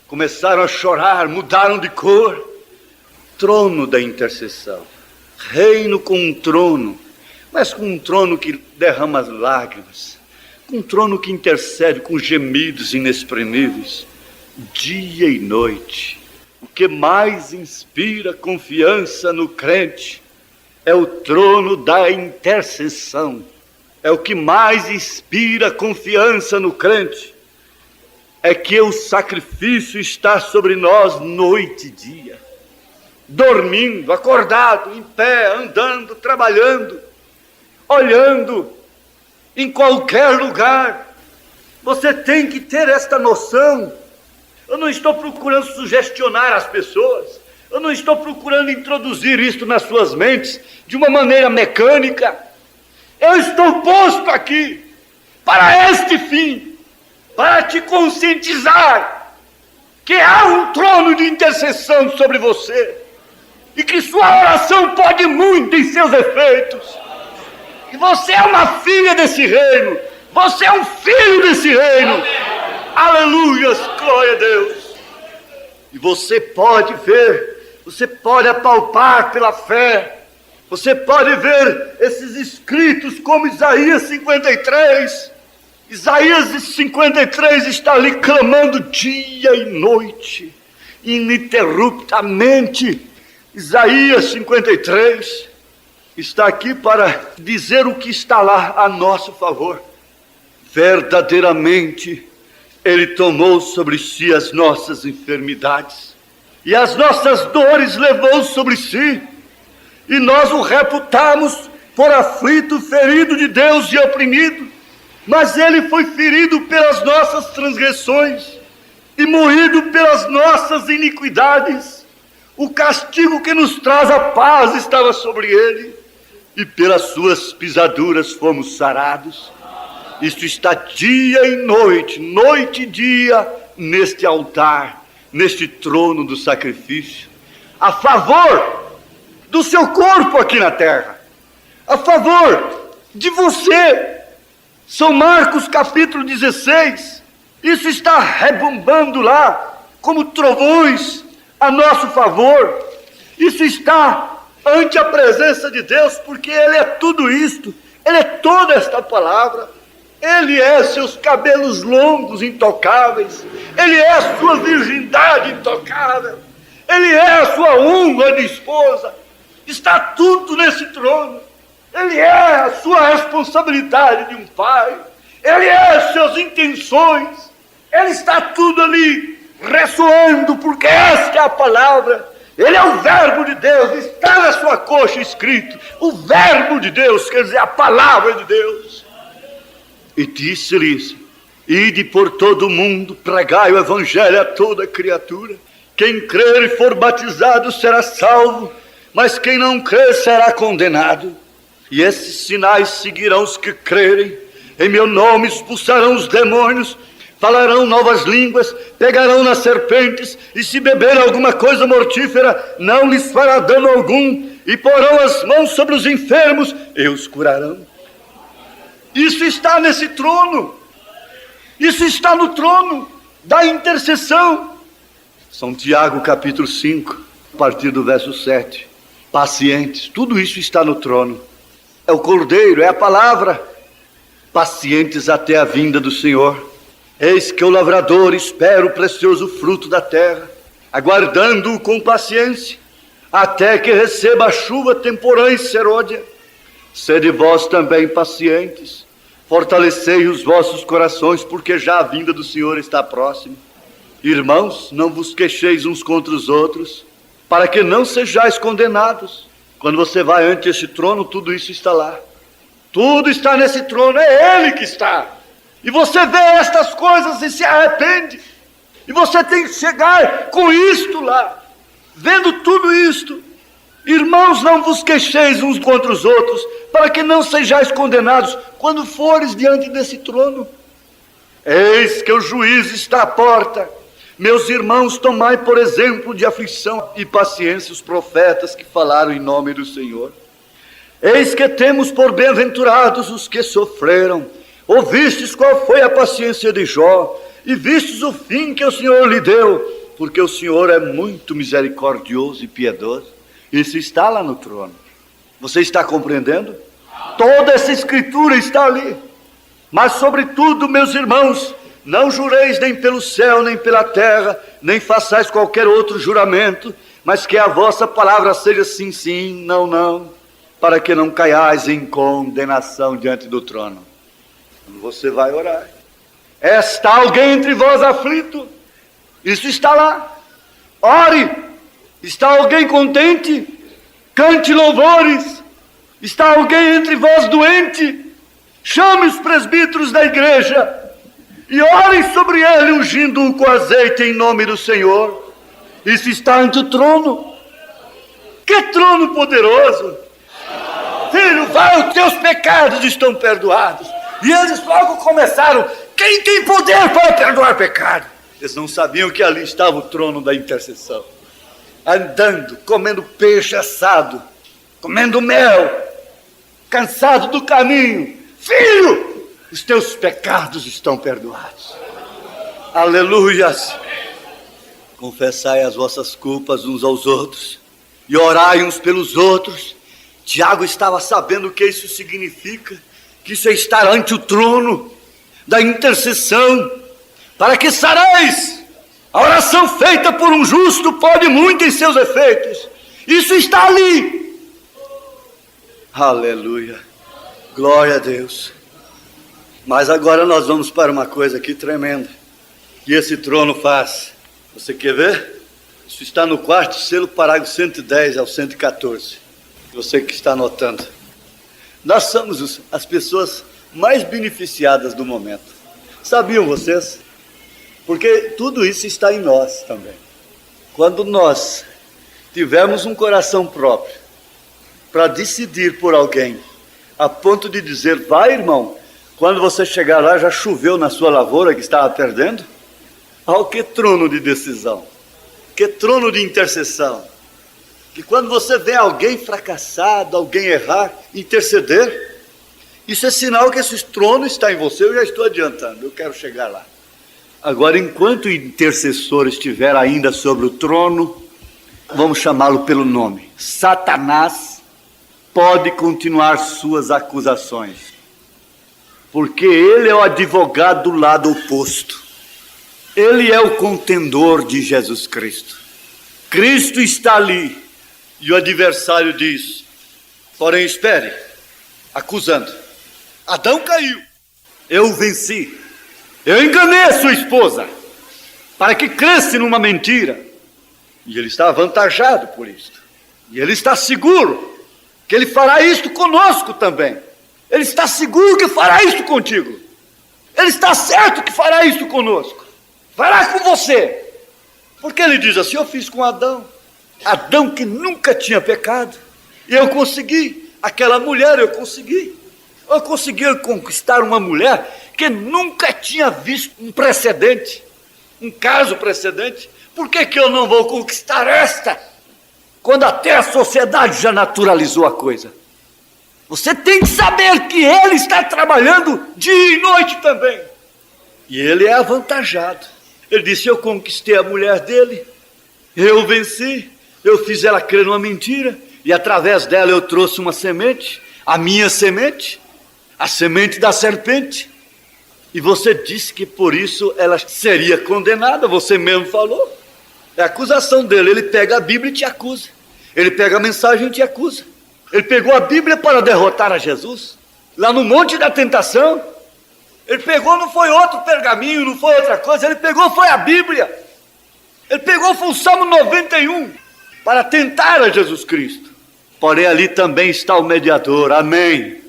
começaram a chorar, mudaram de cor. Trono da intercessão, reino com um trono, mas com um trono que derrama as lágrimas, com um trono que intercede com gemidos inexprimíveis, dia e noite. O que mais inspira confiança no crente é o trono da intercessão. É o que mais inspira confiança no crente, é que o sacrifício está sobre nós noite e dia, dormindo, acordado, em pé, andando, trabalhando, olhando, em qualquer lugar. Você tem que ter esta noção. Eu não estou procurando sugestionar as pessoas, eu não estou procurando introduzir isto nas suas mentes de uma maneira mecânica. Eu estou posto aqui para este fim, para te conscientizar que há um trono de intercessão sobre você e que sua oração pode muito em seus efeitos. E você é uma filha desse reino, você é um filho desse reino. Aleluias, glória a Deus. E você pode ver, você pode apalpar pela fé, você pode ver esses escritos como Isaías 53. Isaías 53 está ali clamando dia e noite, ininterruptamente. Isaías 53 está aqui para dizer o que está lá a nosso favor. Verdadeiramente, Ele tomou sobre si as nossas enfermidades, e as nossas dores levou sobre si, e nós o reputamos por aflito, ferido de Deus e oprimido. Mas Ele foi ferido pelas nossas transgressões e moído pelas nossas iniquidades. O castigo que nos traz a paz estava sobre Ele, e pelas suas pisaduras fomos sarados. Isto está dia e noite, noite e dia, neste altar, neste trono do sacrifício, a favor do seu corpo aqui na terra, a favor de você. São Marcos capítulo 16, isso está rebombando lá, como trovões a nosso favor. Isso está ante a presença de Deus, porque Ele é tudo isto, Ele é toda esta palavra. Ele é seus cabelos longos intocáveis, Ele é a sua virgindade intocável, Ele é a sua honra de esposa. Está tudo nesse trono. Ele é a sua responsabilidade de um pai, Ele é as suas intenções, Ele está tudo ali ressoando, porque esta é a palavra. Ele é o verbo de Deus, está na sua coxa escrito, o verbo de Deus, quer dizer, a palavra de Deus. E disse-lhes: ide por todo o mundo, pregai o evangelho a toda criatura. Quem crer e for batizado será salvo, mas quem não crer será condenado. E esses sinais seguirão os que crerem. Em meu nome expulsarão os demônios, falarão novas línguas, pegarão nas serpentes, e se beberem alguma coisa mortífera, não lhes fará dano algum, e porão as mãos sobre os enfermos e os curarão. Isso está nesse trono, isso está no trono da intercessão. São Tiago capítulo 5, a partir do verso 7. Pacientes, tudo isso está no trono. É o Cordeiro, é a palavra. Pacientes até a vinda do Senhor. Eis que o lavrador espera o precioso fruto da terra, aguardando-o com paciência, até que receba a chuva temporã e serôdia. Sede vós também pacientes, fortalecei os vossos corações, porque já a vinda do Senhor está próxima. Irmãos, não vos queixeis uns contra os outros, para que não sejais condenados. Quando você vai ante esse trono, tudo isso está lá. Tudo está nesse trono, é Ele que está. E você vê estas coisas e se arrepende. E você tem que chegar com isto lá, vendo tudo isto. Irmãos, não vos queixeis uns contra os outros, para que não sejais condenados quando fores diante desse trono. Eis que o juiz está à porta. Meus irmãos, tomai por exemplo de aflição e paciência os profetas que falaram em nome do Senhor. Eis que temos por bem-aventurados os que sofreram. Ouvistes qual foi a paciência de Jó, e vistes o fim que o Senhor lhe deu, porque o Senhor é muito misericordioso e piedoso. Isso está lá no trono. Você está compreendendo? Toda essa escritura está ali. Mas sobretudo, meus irmãos, não jureis nem pelo céu, nem pela terra, nem façais qualquer outro juramento, mas que a vossa palavra seja sim, sim, não, não, para que não caiais em condenação diante do trono. Você vai orar. Está alguém entre vós aflito? Isso está lá. Ore. Está alguém contente? Cante louvores. Está alguém entre vós doente? Chame os presbíteros da igreja e orem sobre ele, ungindo-o com azeite em nome do Senhor. Isso está ante o trono. Que trono poderoso! Filho, vai, os teus pecados estão perdoados. E eles logo começaram: quem tem poder para perdoar pecado? Eles não sabiam que ali estava o trono da intercessão. Andando, comendo peixe assado, comendo mel, cansado do caminho. Filho, os teus pecados estão perdoados. Aleluias. Confessai as vossas culpas uns aos outros e orai uns pelos outros. Tiago estava sabendo o que isso significa, que isso é estar ante o trono da intercessão, para que sareis. A oração feita por um justo pode muito em seus efeitos. Isso está ali. Aleluia. Glória a Deus. Mas agora nós vamos para uma coisa aqui tremenda, que esse trono faz. Você quer ver? Isso está no quarto selo, parágrafo 110 ao 114. Você que está anotando. Nós somos as pessoas mais beneficiadas do momento. Sabiam vocês? Porque tudo isso está em nós também. Quando nós tivermos um coração próprio para decidir por alguém, a ponto de dizer: vai, irmão, quando você chegar lá já choveu na sua lavoura que estava perdendo. Oh, que trono de decisão, que trono de intercessão. Que quando você vê alguém fracassado, alguém errar, interceder, isso é sinal que esse trono está em você. Eu já estou adiantando, eu quero chegar lá. Agora, enquanto o intercessor estiver ainda sobre o trono, vamos chamá-lo pelo nome, Satanás pode continuar suas acusações, porque ele é o advogado do lado oposto. Ele é o contendor de Jesus Cristo. Cristo está ali e o adversário diz: porém espere, acusando. Adão caiu, eu venci. Eu enganei a sua esposa para que cresce numa mentira. E ele está avantajado por isto. E ele está seguro que ele fará isto conosco também. Ele está seguro que fará isto contigo. Ele está certo que fará isto conosco. Fará com você. Porque ele diz assim: eu fiz com Adão. Adão que nunca tinha pecado. E eu consegui. Aquela mulher eu consegui. Eu consegui conquistar uma mulher que nunca tinha visto um precedente, um caso precedente. Por que eu não vou conquistar esta, quando até a sociedade já naturalizou a coisa? Você tem que saber que ele está trabalhando dia e noite também. E ele é avantajado. Ele disse: eu conquistei a mulher dele, eu venci, eu fiz ela crer numa mentira, e através dela eu trouxe uma semente, a minha semente, a semente da serpente. E você disse que por isso ela seria condenada, você mesmo falou. É a acusação dele. Ele pega a Bíblia e te acusa. Ele pega a mensagem e te acusa. Ele pegou a Bíblia para derrotar a Jesus, lá no monte da tentação. Ele pegou, não foi outro pergaminho, não foi outra coisa. Ele pegou, foi a Bíblia. Ele pegou, foi o Salmo 91, para tentar a Jesus Cristo. Porém ali também está o mediador. Amém.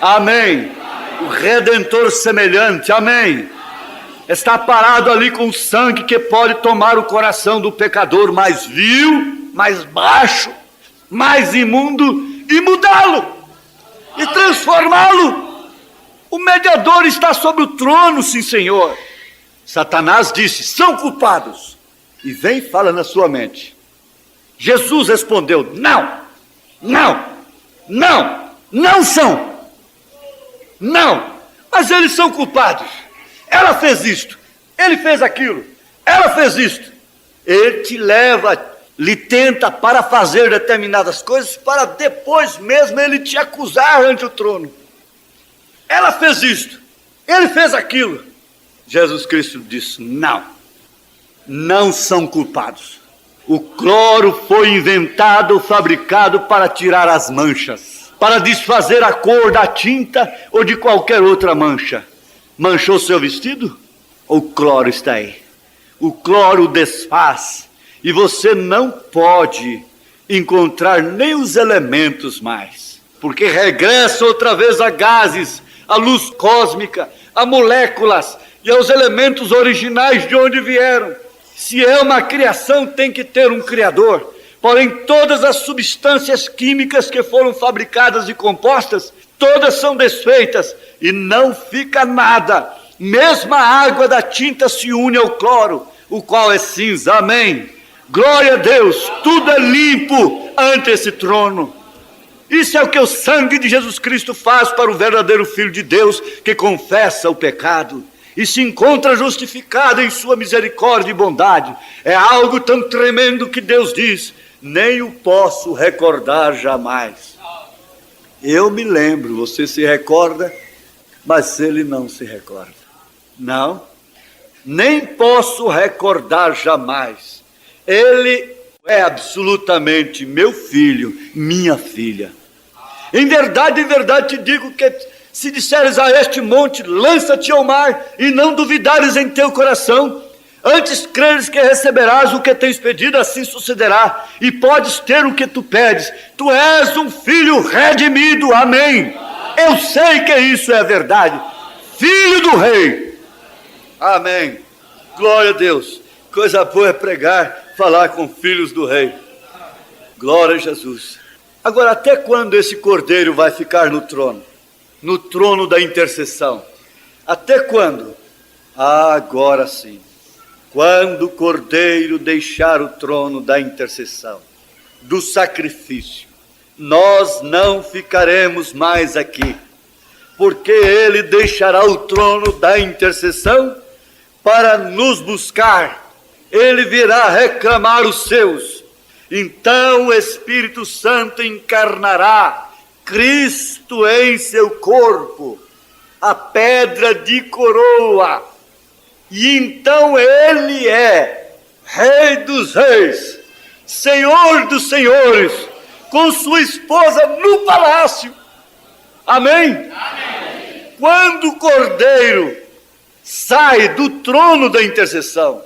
Amém. O Redentor semelhante, amém. Está parado ali com sangue que pode tomar o coração do pecador mais vil, mais baixo, mais imundo, e mudá-lo, e transformá-lo. O mediador está sobre o trono, sim, Senhor. Satanás disse: são culpados. E vem e fala na sua mente. Jesus respondeu: não, não, não, não são. Não, mas eles são culpados. Ela fez isto, ele fez aquilo, ela fez isto. Ele te leva, lhe tenta para fazer determinadas coisas, para depois mesmo ele te acusar ante o trono. Ela fez isto, ele fez aquilo. Jesus Cristo disse: não, não são culpados. O cloro foi inventado, fabricado para tirar as manchas, para desfazer a cor da tinta ou de qualquer outra mancha. Manchou seu vestido? O cloro está aí. O cloro desfaz e você não pode encontrar nem os elementos mais, porque regressa outra vez a gases, a luz cósmica, a moléculas e aos elementos originais de onde vieram. Se é uma criação, tem que ter um criador. Porém, todas as substâncias químicas que foram fabricadas e compostas, todas são desfeitas e não fica nada. Mesmo a água da tinta se une ao cloro, o qual é cinza. Amém. Glória a Deus, tudo é limpo ante esse trono. Isso é o que o sangue de Jesus Cristo faz para o verdadeiro Filho de Deus, que confessa o pecado e se encontra justificado em sua misericórdia e bondade. É algo tão tremendo que Deus diz: nem o posso recordar jamais. Eu me lembro, você se recorda, mas ele não se recorda. Não, nem posso recordar jamais. Ele é absolutamente meu filho, minha filha. Em verdade te digo que se disseres a este monte: lança-te ao mar, e não duvidares em teu coração, antes creres que receberás o que tens pedido, assim sucederá, e podes ter o que tu pedes. Tu és um filho redimido. Amém. Eu sei que isso é verdade. Filho do rei. Amém. Glória a Deus. Coisa boa é pregar, falar com filhos do rei. Glória a Jesus. Agora, até quando esse cordeiro vai ficar no trono? No trono da intercessão. Até quando? Agora sim. Quando o cordeiro deixar o trono da intercessão, do sacrifício, nós não ficaremos mais aqui, porque ele deixará o trono da intercessão para nos buscar. Ele virá reclamar os seus. Então o Espírito Santo encarnará Cristo em seu corpo, a pedra de coroa. E então ele é Rei dos reis, Senhor dos senhores, com sua esposa no palácio. Amém? Amém. Quando o cordeiro sai do trono da intercessão,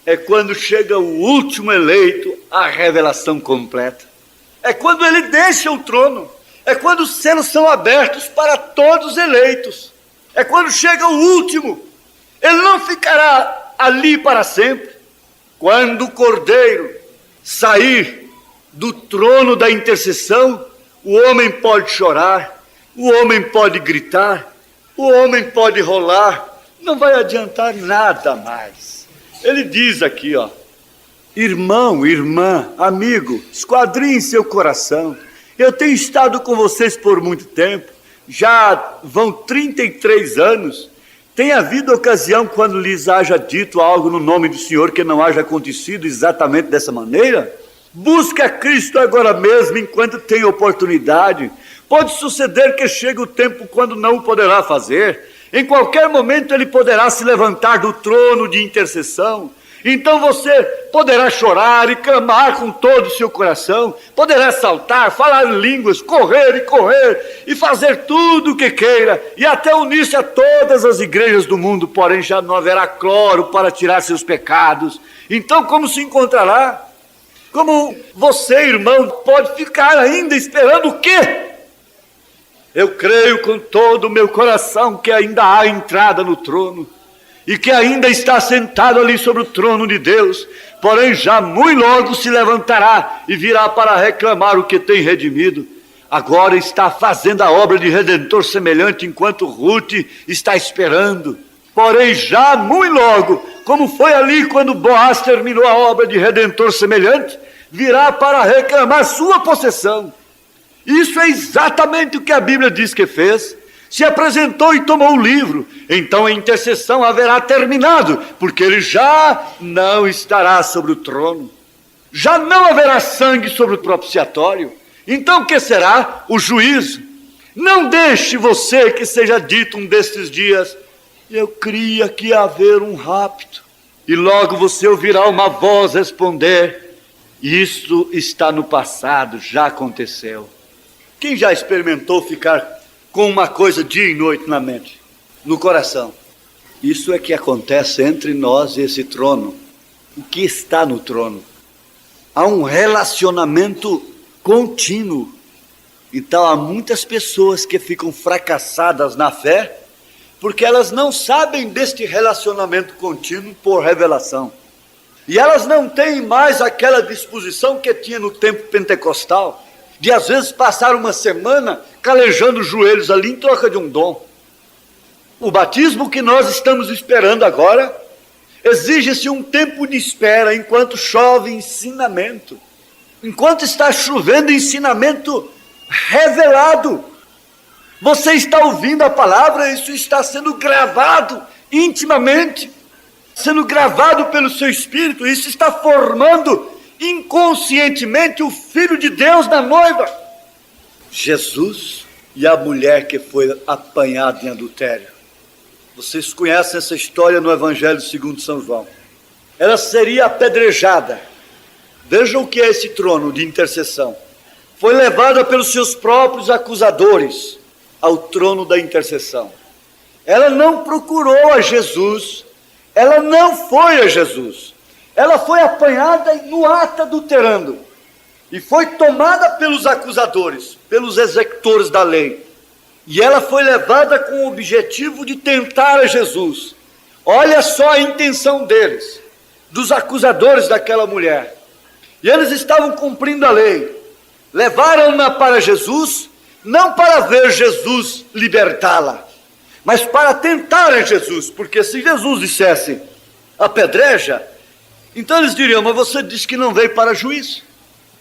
é quando chega o último eleito à revelação completa. É quando ele deixa o trono. É quando os céus são abertos para todos os eleitos. É quando chega o último. Ele não ficará ali para sempre. Quando o cordeiro sair do trono da intercessão, o homem pode chorar, o homem pode gritar, o homem pode rolar, não vai adiantar nada mais. Ele diz aqui, irmão, irmã, amigo, esquadrinhe seu coração. Eu tenho estado com vocês por muito tempo, já vão 33 anos. Tem havido ocasião quando lhes haja dito algo no nome do Senhor que não haja acontecido exatamente dessa maneira? Busque a Cristo agora mesmo, enquanto tem oportunidade. Pode suceder que chegue o tempo quando não o poderá fazer. Em qualquer momento ele poderá se levantar do trono de intercessão. Então você poderá chorar e clamar com todo o seu coração, poderá saltar, falar em línguas, correr e fazer tudo o que queira, e até unir-se a todas as igrejas do mundo, porém já não haverá cloro para tirar seus pecados. Então como se encontrará? Como você, irmão, pode ficar ainda esperando o quê? Eu creio com todo o meu coração que ainda há entrada no trono, e que ainda está sentado ali sobre o trono de Deus, porém já muito logo se levantará e virá para reclamar o que tem redimido. Agora está fazendo a obra de redentor semelhante, enquanto Ruth está esperando. porém já muito logo, como foi ali quando Boaz terminou a obra de redentor semelhante, virá para reclamar sua possessão. Isso é exatamente o que a Bíblia diz que fez. Se apresentou e tomou o livro, então a intercessão haverá terminado, porque ele já não estará sobre o trono. Já não haverá sangue sobre o propiciatório. Então o que será? O juízo. Não deixe você que seja dito um destes dias: eu cria que ia haver um rapto. E logo você ouvirá uma voz responder: isso está no passado, já aconteceu. Quem já experimentou ficar com uma coisa dia e noite na mente, no coração? Isso é que acontece entre nós e esse trono. O que está no trono? Há um relacionamento contínuo. Então há muitas pessoas que ficam fracassadas na fé, porque elas não sabem deste relacionamento contínuo por revelação. E elas não têm mais aquela disposição que tinha no tempo pentecostal, de às vezes passar uma semana calejando os joelhos ali em troca de um dom. O batismo que nós estamos esperando agora, exige-se um tempo de espera enquanto chove ensinamento, enquanto está chovendo ensinamento revelado. Você está ouvindo a palavra, isso está sendo gravado intimamente, sendo gravado pelo seu espírito, isso está formando inconscientemente o Filho de Deus na noiva. Jesus e a mulher que foi apanhada em adultério. Vocês conhecem essa história no Evangelho segundo São João. Ela seria apedrejada. Vejam o que é esse trono de intercessão. Foi levada pelos seus próprios acusadores ao trono da intercessão. Ela não procurou a Jesus, ela não foi a Jesus. Ela foi apanhada no ato adulterando e foi tomada pelos acusadores, pelos executores da lei. E ela foi levada com o objetivo de tentar a Jesus. Olha só a intenção deles, dos acusadores daquela mulher. E eles estavam cumprindo a lei. Levaram-na para Jesus, não para ver Jesus libertá-la, mas para tentar a Jesus, porque se Jesus dissesse apedreja, então eles diriam: mas você disse que não veio para juízo.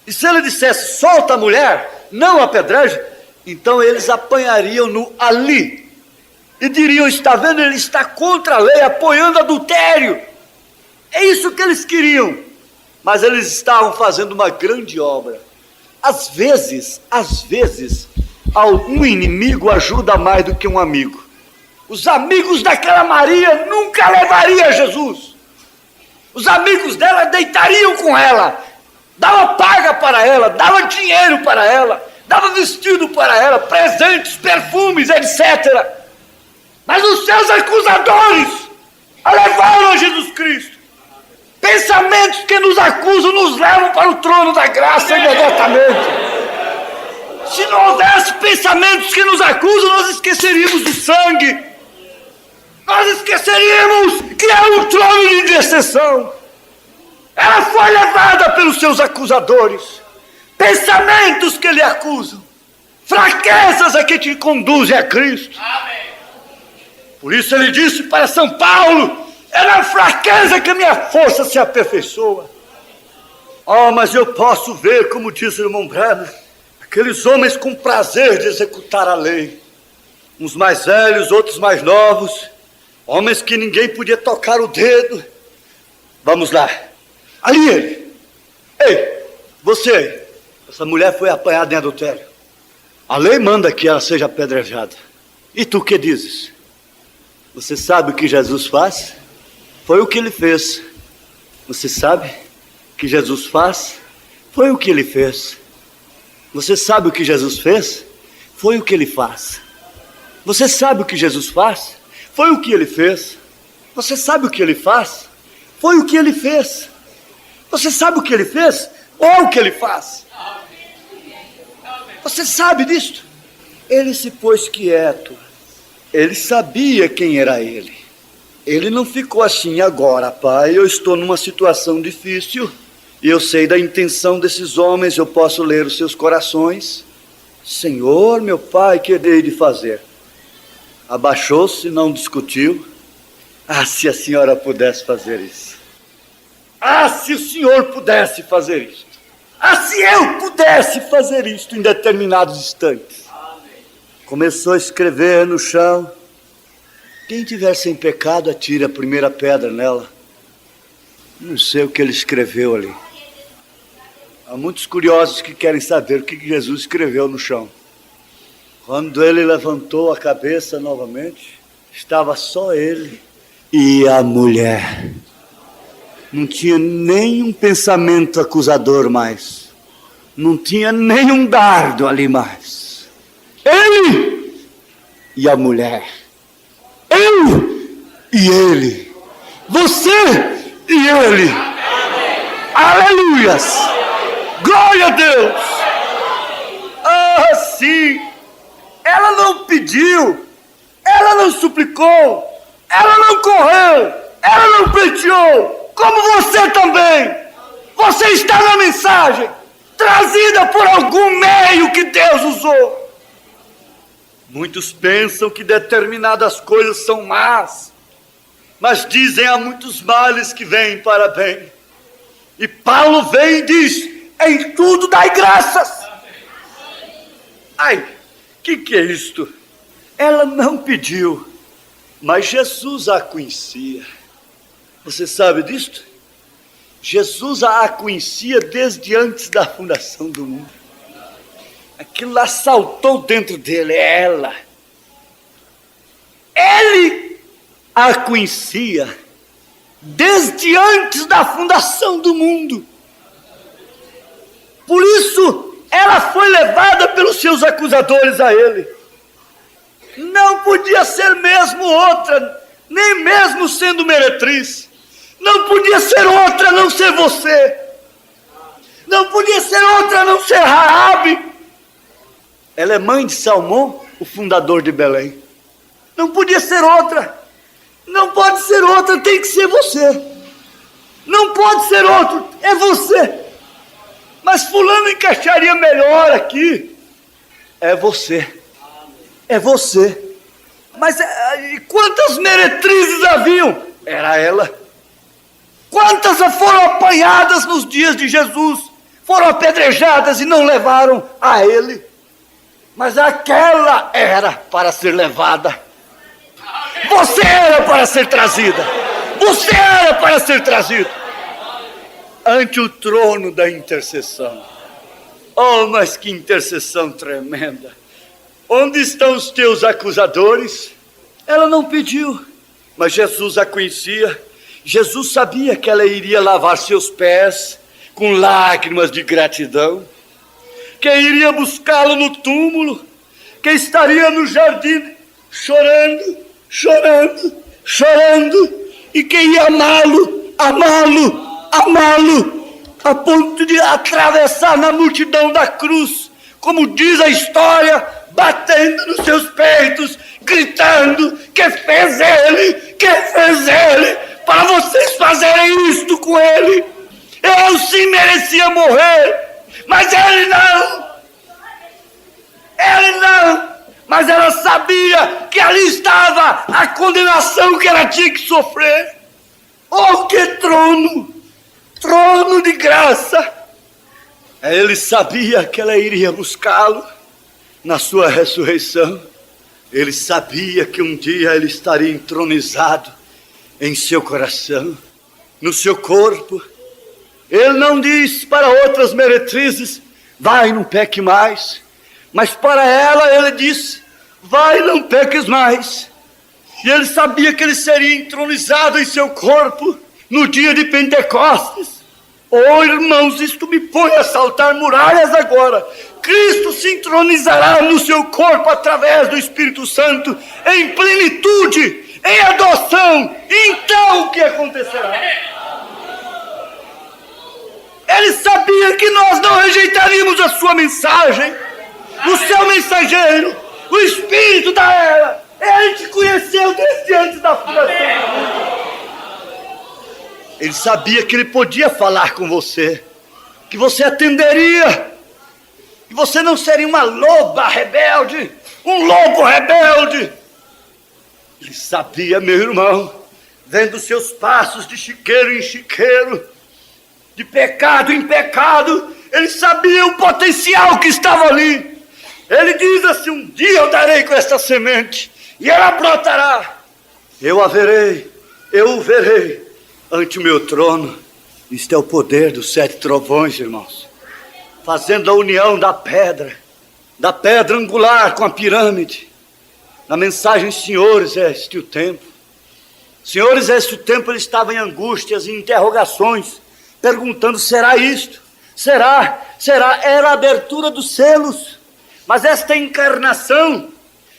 E se ele dissesse solta a mulher, não apedreja, então eles apanhariam-no ali e diriam: está vendo, ele está contra a lei, apoiando adultério. É isso que eles queriam, mas eles estavam fazendo uma grande obra. Às vezes, um inimigo ajuda mais do que um amigo. Os amigos daquela Maria nunca levariam a Jesus. Os amigos dela deitariam com ela, dava paga para ela, dava dinheiro para ela, dava vestido para ela, presentes, perfumes, etc. Mas os seus acusadores a levaram a Jesus Cristo. Pensamentos que nos acusam nos levam para o trono da graça imediatamente. Se não houvesse pensamentos que nos acusam, nós esqueceríamos do sangue. Nós esqueceríamos que é um trono de intercessão. Ela foi levada pelos seus acusadores. Pensamentos que lhe acusam. Fraquezas a que te conduzem a Cristo. Amém. Por isso ele disse para São Paulo: é na fraqueza que a minha força se aperfeiçoa. Oh, mas eu posso ver, como diz o irmão Branham, aqueles homens com prazer de executar a lei. Uns mais velhos, outros mais novos. Homens que ninguém podia tocar o dedo. Vamos lá. Ali ele. Ei, você. Essa mulher foi apanhada em adultério. A lei manda que ela seja apedrejada. E tu que dizes? Você sabe o que Jesus faz? Foi o que ele fez. Você sabe o que Jesus faz? Foi o que ele fez. Você sabe o que Jesus fez? Foi o que ele faz. Você sabe o que Jesus faz? Foi o que ele fez. Você sabe o que ele faz? Foi o que ele fez. Você sabe o que ele fez? Ou o que ele faz? Você sabe disto? Ele se pôs quieto. Ele sabia quem era ele. Ele não ficou assim: agora, pai, eu estou numa situação difícil e eu sei da intenção desses homens, eu posso ler os seus corações. Senhor, meu pai, que hei de fazer? Abaixou-se, não discutiu, Ah, se a senhora pudesse fazer isso. Ah, se o senhor pudesse fazer isso. Ah, se eu pudesse fazer isto em determinados instantes. Começou a escrever no chão. Quem tiver sem pecado, atire a primeira pedra nela. Não sei o que ele escreveu ali. Há muitos curiosos que querem saber o que Jesus escreveu no chão. Quando ele levantou a cabeça novamente, estava só ele e a mulher. Não tinha nenhum pensamento acusador mais. Não tinha nenhum dardo ali mais. Ele e a mulher. Eu e ele. Você e ele. Aleluias. Glória a Deus. Ah, sim. Ela não pediu. Ela não suplicou. Ela não correu. Ela não pleiteou. Como você também. Você está na mensagem trazida por algum meio que Deus usou. Muitos pensam que determinadas coisas são más, mas dizem há muitos males que vêm para bem. E Paulo vem e diz: em tudo dai graças. Ai, que é isto? Ela não pediu, mas Jesus a conhecia. Você sabe disto? Jesus a conhecia desde antes da fundação do mundo. Aquilo lá saltou dentro dele, é ela. Ele a conhecia desde antes da fundação do mundo. Por isso, ela foi levada pelos seus acusadores a ele. Não podia ser mesmo outra, nem mesmo sendo meretriz. Não podia ser outra a não ser você. Não podia ser outra a não ser Raabe. Ela é mãe de Salmão, o fundador de Belém. Não podia ser outra. Não pode ser outra, tem que ser você. Não pode ser outro, é você. Mas fulano encaixaria melhor aqui. É você. É você. Mas quantas meretrizes haviam? Era ela. Quantas foram apanhadas nos dias de Jesus? Foram apedrejadas e não levaram a ele. Mas aquela era para ser levada. Você era para ser trazida. Você era para ser trazido ante o trono da intercessão. Oh, mas que intercessão tremenda. Onde estão os teus acusadores? Ela não pediu, mas Jesus a conhecia. Jesus sabia que ela iria lavar seus pés com lágrimas de gratidão, que iria buscá-lo no túmulo, que estaria no jardim chorando, chorando, chorando, e que ia amá-lo, amá-lo, amá-lo, a ponto de atravessar na multidão da cruz, como diz a história, batendo nos seus peitos, gritando: que fez ele, que fez ele, para vocês fazerem isto com ele. Eu sim merecia morrer, mas ele não. Ele não. Mas ela sabia que ali estava a condenação que ela tinha que sofrer. Oh, que trono! Trono de graça! Ele sabia que ela iria buscá-lo na sua ressurreição. Ele sabia que um dia ele estaria entronizado em seu coração, no seu corpo. Ele não diz para outras meretrizes: vai, não peque mais. Mas para ela ele disse: vai, não peques mais. E ele sabia que ele seria entronizado em seu corpo no dia de Pentecostes. Oh, irmãos, isto me põe a saltar muralhas agora. Cristo se entronizará no seu corpo através do Espírito Santo, em plenitude, em adoção. Então o que acontecerá? Ele sabia que nós não rejeitaríamos a sua mensagem, o seu mensageiro, o Espírito da era. Ele te conheceu desde antes da fundação do mundo. Ele sabia que ele podia falar com você, que você atenderia, que você não seria uma loba rebelde, um lobo rebelde. Ele sabia, meu irmão, vendo seus passos de chiqueiro em chiqueiro, de pecado em pecado, ele sabia o potencial que estava ali. Ele diz assim: um dia eu darei com esta semente, e ela brotará. Eu a verei, eu o verei ante o meu trono. Isto é o poder dos 7 trovões, irmãos, fazendo a união da pedra angular com a pirâmide. Na mensagem, senhores, é este o tempo. Senhores, este o tempo. Ele estava em angústias e interrogações, perguntando: será isto? Será? Era a abertura dos selos. Mas esta encarnação,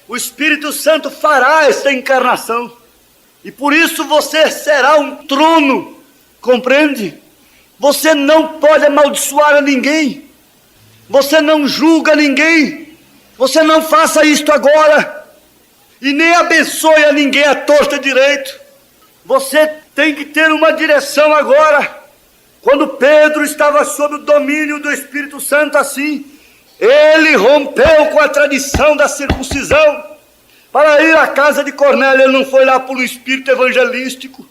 o Espírito Santo fará esta encarnação. E por isso você será um trono, compreende? Você não pode amaldiçoar a ninguém. Você não julga ninguém. Você não faça isto agora. E nem abençoe a ninguém à torta direito. Você tem que ter uma direção agora. Quando Pedro estava sob o domínio do Espírito Santo assim, ele rompeu com a tradição da circuncisão para ir à casa de Cornélio. Ele não foi lá por um espírito evangelístico,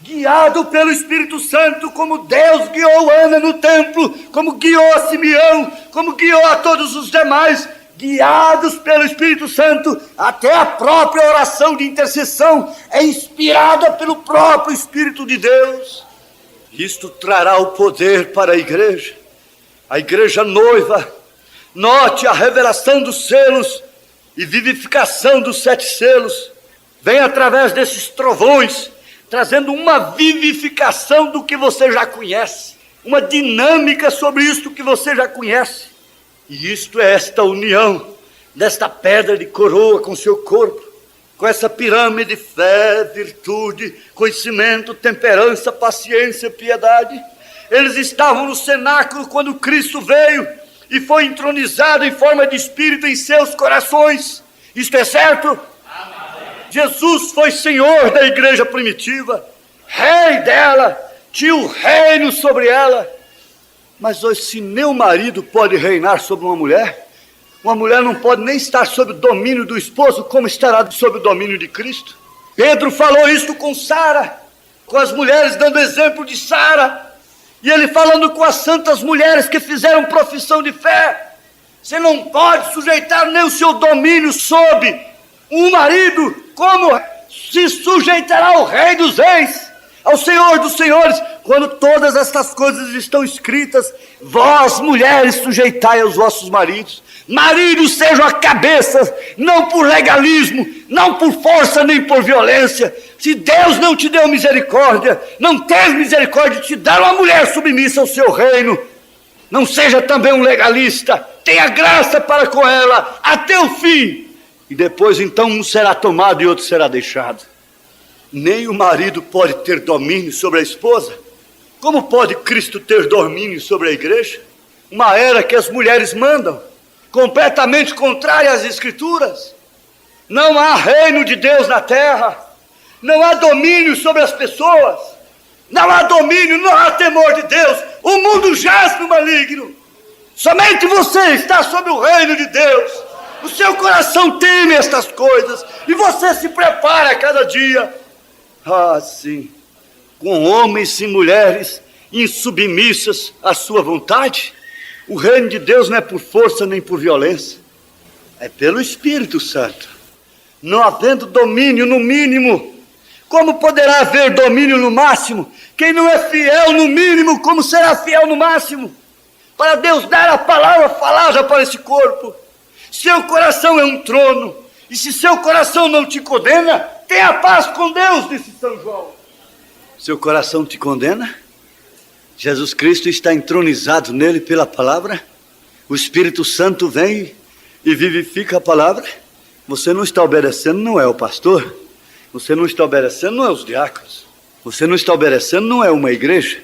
guiado pelo Espírito Santo, como Deus guiou Ana no templo, como guiou a Simeão, como guiou a todos os demais, guiados pelo Espírito Santo. Até a própria oração de intercessão é inspirada pelo próprio Espírito de Deus. Isto trará o poder para a igreja noiva. Note a revelação dos selos e vivificação dos 7 selos. Vem através desses trovões, trazendo uma vivificação do que você já conhece, uma dinâmica sobre isto que você já conhece. E isto é esta união desta pedra de coroa com seu corpo, com essa pirâmide: fé, virtude, conhecimento, temperança, paciência, piedade. Eles estavam no cenáculo quando Cristo veio e foi entronizado em forma de Espírito em seus corações. Isto é certo? Amém. Jesus foi Senhor da igreja primitiva, Rei dela, tinha o reino sobre ela. Mas hoje, se nem o marido pode reinar sobre uma mulher não pode nem estar sob o domínio do esposo, como estará sob o domínio de Cristo? Pedro falou isso com Sara, com as mulheres, dando exemplo de Sara. E ele falando com as santas mulheres que fizeram profissão de fé: você não pode sujeitar nem o seu domínio sob um marido, como se sujeitará ao Rei dos Reis, ao Senhor dos Senhores, quando todas estas coisas estão escritas. Vós, mulheres, sujeitai aos vossos maridos. Maridos sejam a cabeça, não por legalismo, não por força nem por violência. Se Deus não te deu misericórdia, não teve misericórdia de te dar uma mulher submissa ao seu reino, não seja também um legalista. Tenha graça para com ela até o fim. E depois então um será tomado e outro será deixado. Nem o marido pode ter domínio sobre a esposa. Como pode Cristo ter domínio sobre a igreja? Uma era que as mulheres mandam, completamente contrária às Escrituras. Não há reino de Deus na terra. Não há domínio sobre as pessoas. Não há domínio, não há temor de Deus. O mundo jaz no maligno. Somente você está sob o reino de Deus. O seu coração teme estas coisas e você se prepara a cada dia. Ah, sim, com homens e mulheres insubmissas à sua vontade. O reino de Deus não é por força nem por violência, é pelo Espírito Santo. Não havendo domínio no mínimo, como poderá haver domínio no máximo? Quem não é fiel no mínimo, como será fiel no máximo? Para Deus dar a palavra falada para esse corpo. Seu coração é um trono, e se seu coração não te condena, tenha paz com Deus, disse São João. Seu coração te condena? Jesus Cristo está entronizado nele pela palavra. O Espírito Santo vem e vivifica a palavra. Você não está obedecendo, não é o pastor. Você não está obedecendo, não é os diáconos. Você não está obedecendo, não é uma igreja.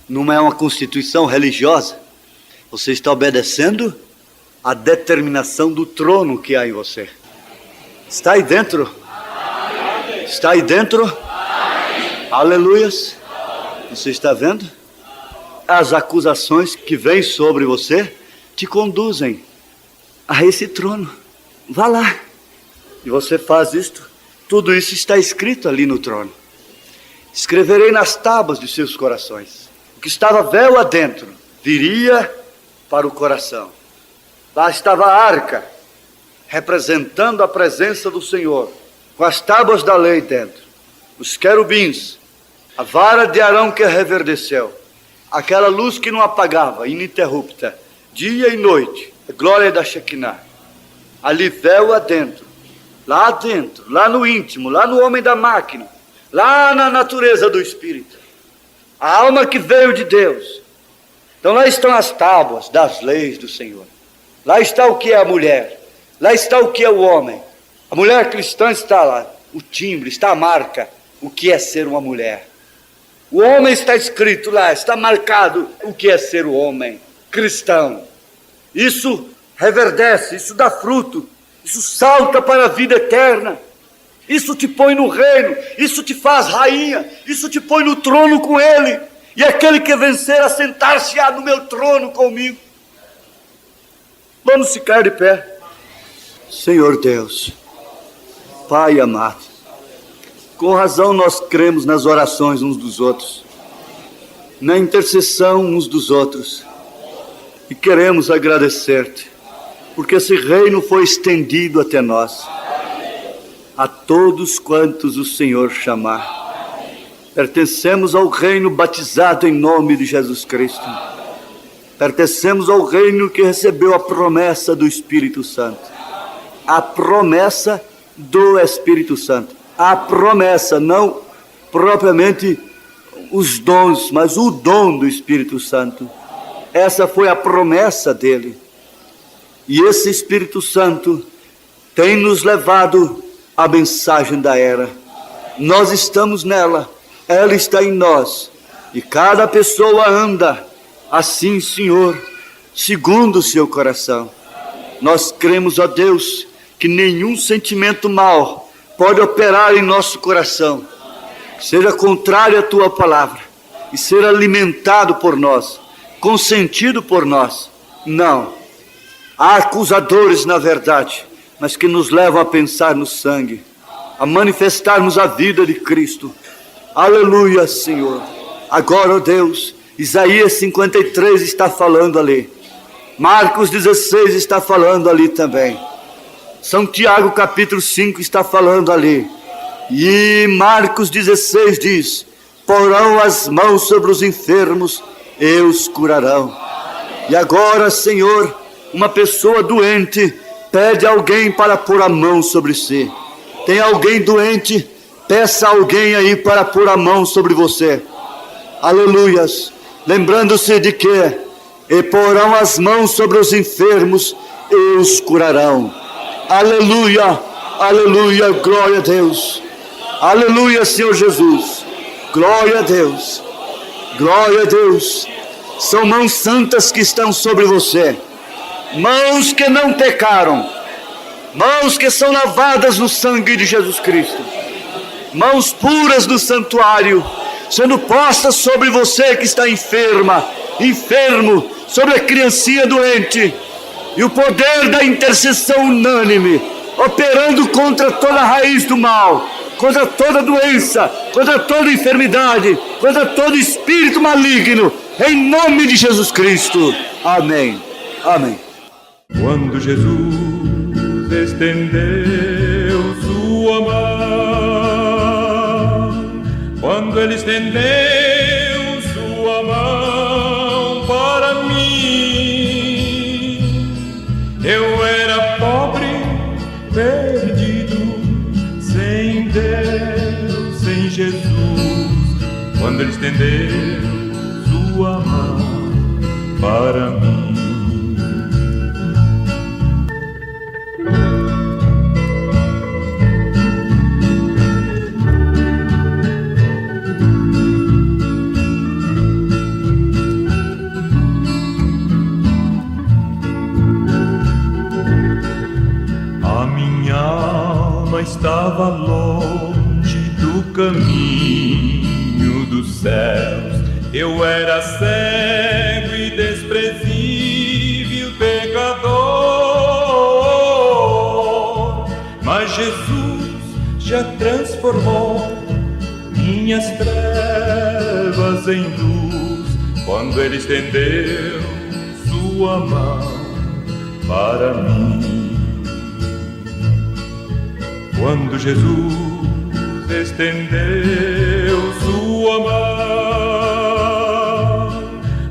Não é uma constituição religiosa. Você está obedecendo a determinação do trono que há em você. Está aí dentro? Está aí dentro? Aleluias. Você está vendo? As acusações que vêm sobre você te conduzem a esse trono. Vá lá. E você faz isto. Tudo isso está escrito ali no trono. escreverei nas tábuas de seus corações. O que estava véu adentro viria para o coração. Lá estava a arca, representando a presença do Senhor, com as tábuas da lei dentro, os querubins, a vara de Arão que reverdeceu, aquela luz que não apagava, ininterrupta, dia e noite, a glória da Shekinah. Ali véu adentro, lá no íntimo, lá no homem da máquina, lá na natureza do Espírito, a alma que veio de Deus. Então lá estão as tábuas das leis do Senhor. Lá está o que é a mulher, lá está o que é o homem. A mulher cristã está lá, o timbre, está a marca, o que é ser uma mulher. O homem está escrito lá, está marcado o que é ser o homem cristão. Isso reverdece, isso dá fruto, isso salta para a vida eterna. Isso te põe no reino, isso te faz rainha, isso te põe no trono com ele. E aquele que vencer, assentar-se-á no meu trono comigo. Vamos ficar de pé. Senhor Deus, Pai amado, com razão nós cremos nas orações uns dos outros, na intercessão uns dos outros, e queremos agradecer-te, porque esse reino foi estendido até nós, a todos quantos o Senhor chamar. Pertencemos ao reino batizado em nome de Jesus Cristo. Pertencemos ao reino que recebeu a promessa do Espírito Santo. A promessa do Espírito Santo. A promessa, não propriamente os dons, mas o dom do Espírito Santo. Essa foi a promessa dele. E esse Espírito Santo tem nos levado à mensagem da era. Nós estamos nela. Ela está em nós, e cada pessoa anda assim, Senhor, segundo o seu coração. Nós cremos, ó Deus, que nenhum sentimento mau pode operar em nosso coração, que seja contrário à tua palavra, e ser alimentado por nós, consentido por nós. Não, há acusadores na verdade, mas que nos levam a pensar no sangue, a manifestarmos a vida de Cristo. Aleluia, Senhor. Agora, ó Deus, Isaías 53 está falando ali. Marcos 16 está falando ali também. São Tiago capítulo 5 está falando ali. E Marcos 16 diz: porão as mãos sobre os enfermos e os curarão. E agora, Senhor, uma pessoa doente pede a alguém para pôr a mão sobre si. Tem alguém doente? Peça a alguém aí para pôr a mão sobre você. Aleluias. Lembrando-se de que e porão as mãos sobre os enfermos e os curarão. Aleluia, aleluia, glória a Deus. Aleluia, Senhor Jesus. Glória a Deus. Glória a Deus. São mãos santas que estão sobre você. Mãos que não pecaram. Mãos que são lavadas no sangue de Jesus Cristo. Mãos puras do santuário, sendo postas sobre você que está enfermo, sobre a criancinha doente, e o poder da intercessão unânime, operando contra toda a raiz do mal, contra toda doença, contra toda enfermidade, contra todo espírito maligno, em nome de Jesus Cristo. Amém. Amém. Quando Jesus estendeu sua mão, quando Ele estendeu sua mão para mim, eu era pobre, perdido, sem Deus, sem Jesus. Quando Ele estendeu sua mão para mim. Estava longe do caminho dos céus. Eu era cego e desprezível pecador, mas Jesus já transformou minha minhas trevas em luz, quando Ele estendeu sua mão para mim. Quando Jesus estendeu sua mão,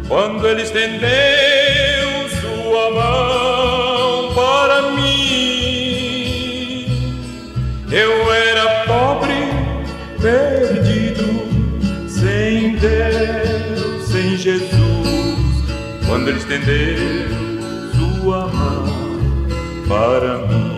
quando Ele estendeu sua mão para mim, eu era pobre, perdido, sem Deus, sem Jesus. Quando Ele estendeu sua mão para mim.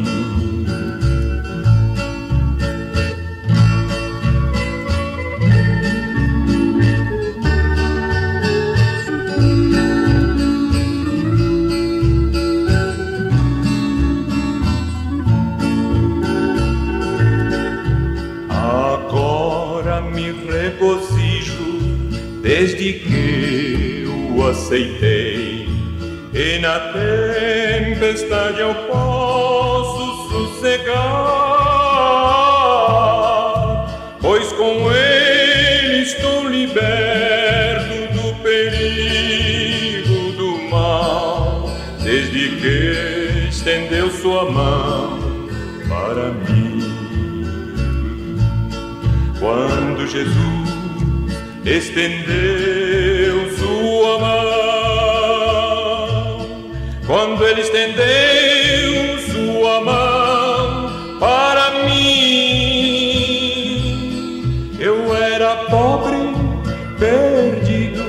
Agora me regozijo desde que o aceitei, e na tempestade eu posso sossegar, pois com Ele estou liberto do perigo do mal, desde que estendeu sua mão para mim. Quando Jesus estendeu sua mão, quando Ele estendeu sua mão para mim, eu era pobre, perdido,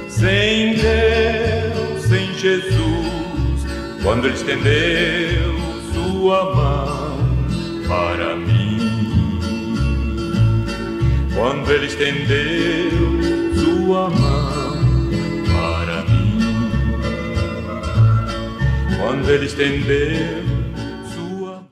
sem Deus, sem Jesus. Quando Ele estendeu sua mão para mim, quando Ele estendeu sua mão para mim, quando Ele estendeu